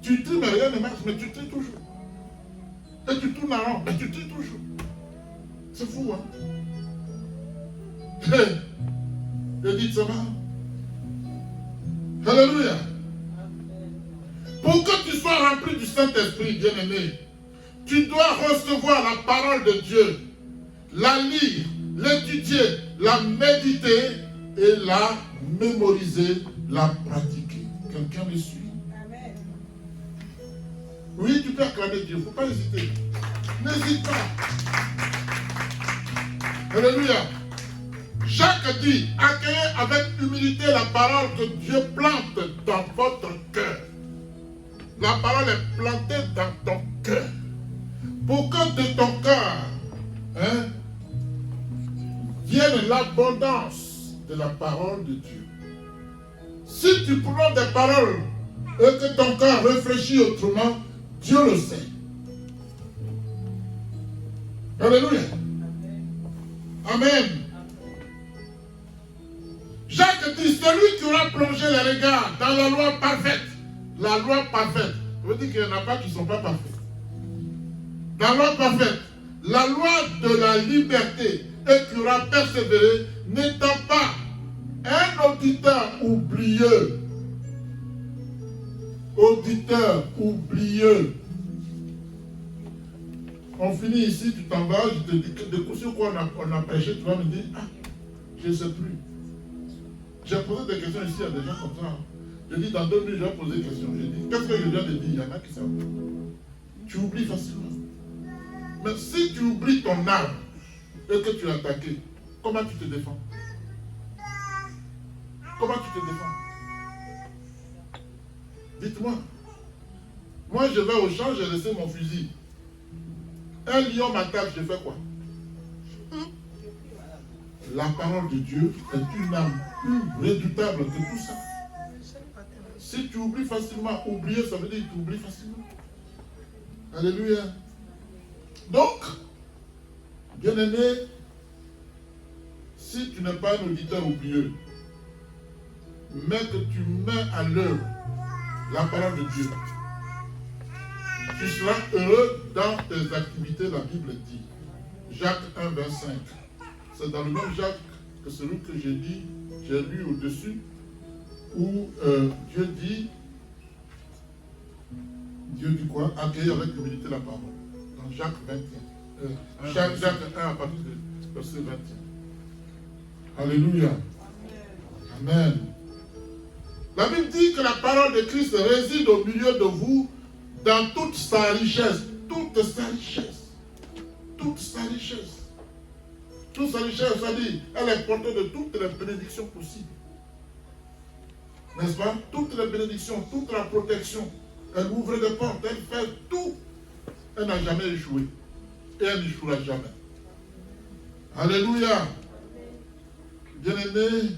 Tu tries mais rien ne marche, mais tu tries toujours. Et tu tournes en rond, mais tu tries toujours. C'est fou, hein? Et dites ça va. Alléluia. Pour que tu sois rempli du Saint-Esprit, bien-aimé, tu dois recevoir la parole de Dieu, la lire, l'étudier, la méditer et la mémoriser, la pratiquer. Quelqu'un me suit? Amen. Oui, tu peux acclamer Dieu, il ne faut pas hésiter. N'hésite pas. Alléluia. Jacques dit, accueillez avec humilité la parole que Dieu plante dans votre cœur. La parole est plantée dans ton cœur. Pour que de ton cœur vienne l'abondance de la parole de Dieu. Si tu prends des paroles et que ton cœur réfléchit autrement, Dieu le sait. Alléluia. Amen. Jacques dit, celui qui aura plongé les regards dans la loi parfaite. La loi parfaite. Ça veut dire qu'il n'y en a pas qui ne sont pas parfaits. La loi parfaite. La loi de la liberté et qui aura persévéré, n'étant pas un auditeur oublieux. Auditeur oublieux. On finit ici, tu t'en vas, je te dis que de coup sur quoi on a prêché, tu vas me dire, ah, je ne sais plus. J'ai posé des questions ici à des gens comme ça. Je dis, dans 2 minutes, je vais poser des questions. Je dis, qu'est-ce que je viens de dire? Il y en a qui savent. Tu oublies facilement. Mais si tu oublies ton arme et que tu es attaqué, comment tu te défends? Comment tu te défends? Dites-moi. Moi, je vais au champ, j'ai laissé mon fusil. Un lion m'attaque, je fais quoi? La parole de Dieu est une arme plus redoutable que tout ça. Si tu oublies facilement, oublier, ça veut dire que tu oublies facilement. Alléluia. Donc, bien-aimé, si tu n'es pas un auditeur oublieux, mais que tu mets à l'œuvre la parole de Dieu, tu seras heureux dans tes activités, la Bible dit. Jacques 1, 25. C'est dans le même Jacques que celui que j'ai lu au-dessus, où Dieu dit quoi? Accueillir avec humilité la parole. Dans Jacques 21. Jacques 1 à partir du verset 21. Alléluia. Amen. La Bible dit que la parole de Christ réside au milieu de vous dans toute sa richesse. Toute sa richesse. Toute sa richesse. Toute sa richesse, ça dit, elle est portée de toutes les bénédictions possibles. N'est-ce pas? Toutes les bénédictions, toute la protection. Elle ouvre des portes, elle fait tout. Elle n'a jamais échoué. Et elle n'échouera jamais. Alléluia. Bien-aimés,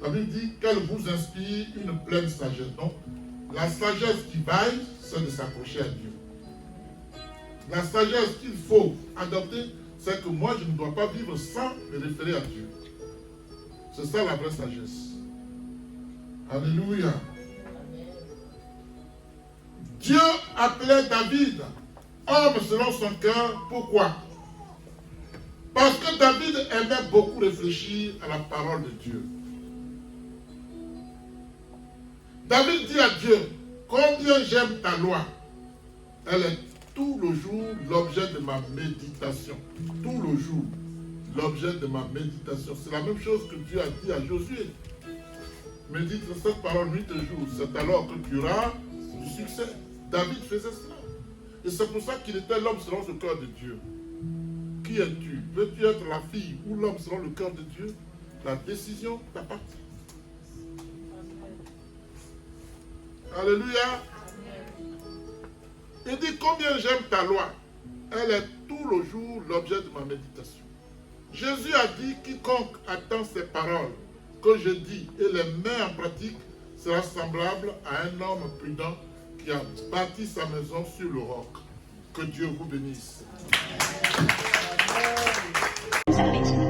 la Bible dit qu'elle vous inspire une pleine sagesse. Donc, la sagesse qui vaille, c'est de s'accrocher à Dieu. La sagesse qu'il faut adopter, c'est que moi, je ne dois pas vivre sans me référer à Dieu. C'est ça la vraie sagesse. Alléluia. Dieu appelait David homme selon son cœur. Pourquoi? Parce que David aimait beaucoup réfléchir à la parole de Dieu. David dit à Dieu, combien j'aime ta loi. Elle est tout le jour l'objet de ma méditation. Tout le jour l'objet de ma méditation. C'est la même chose que Dieu a dit à Josué. Médite cette parole nuit et jour. C'est alors que tu auras du succès. David faisait cela. Et c'est pour ça qu'il était l'homme selon le cœur de Dieu. Qui es-tu? Veux-tu être la fille ou l'homme selon le cœur de Dieu? La décision t'appartient. Alléluia. Il dit combien j'aime ta loi. Elle est tout le jour l'objet de ma méditation. Jésus a dit quiconque attend ces paroles que je dis et les met en pratique sera semblable à un homme prudent qui a bâti sa maison sur le roc. Que Dieu vous bénisse. Amen.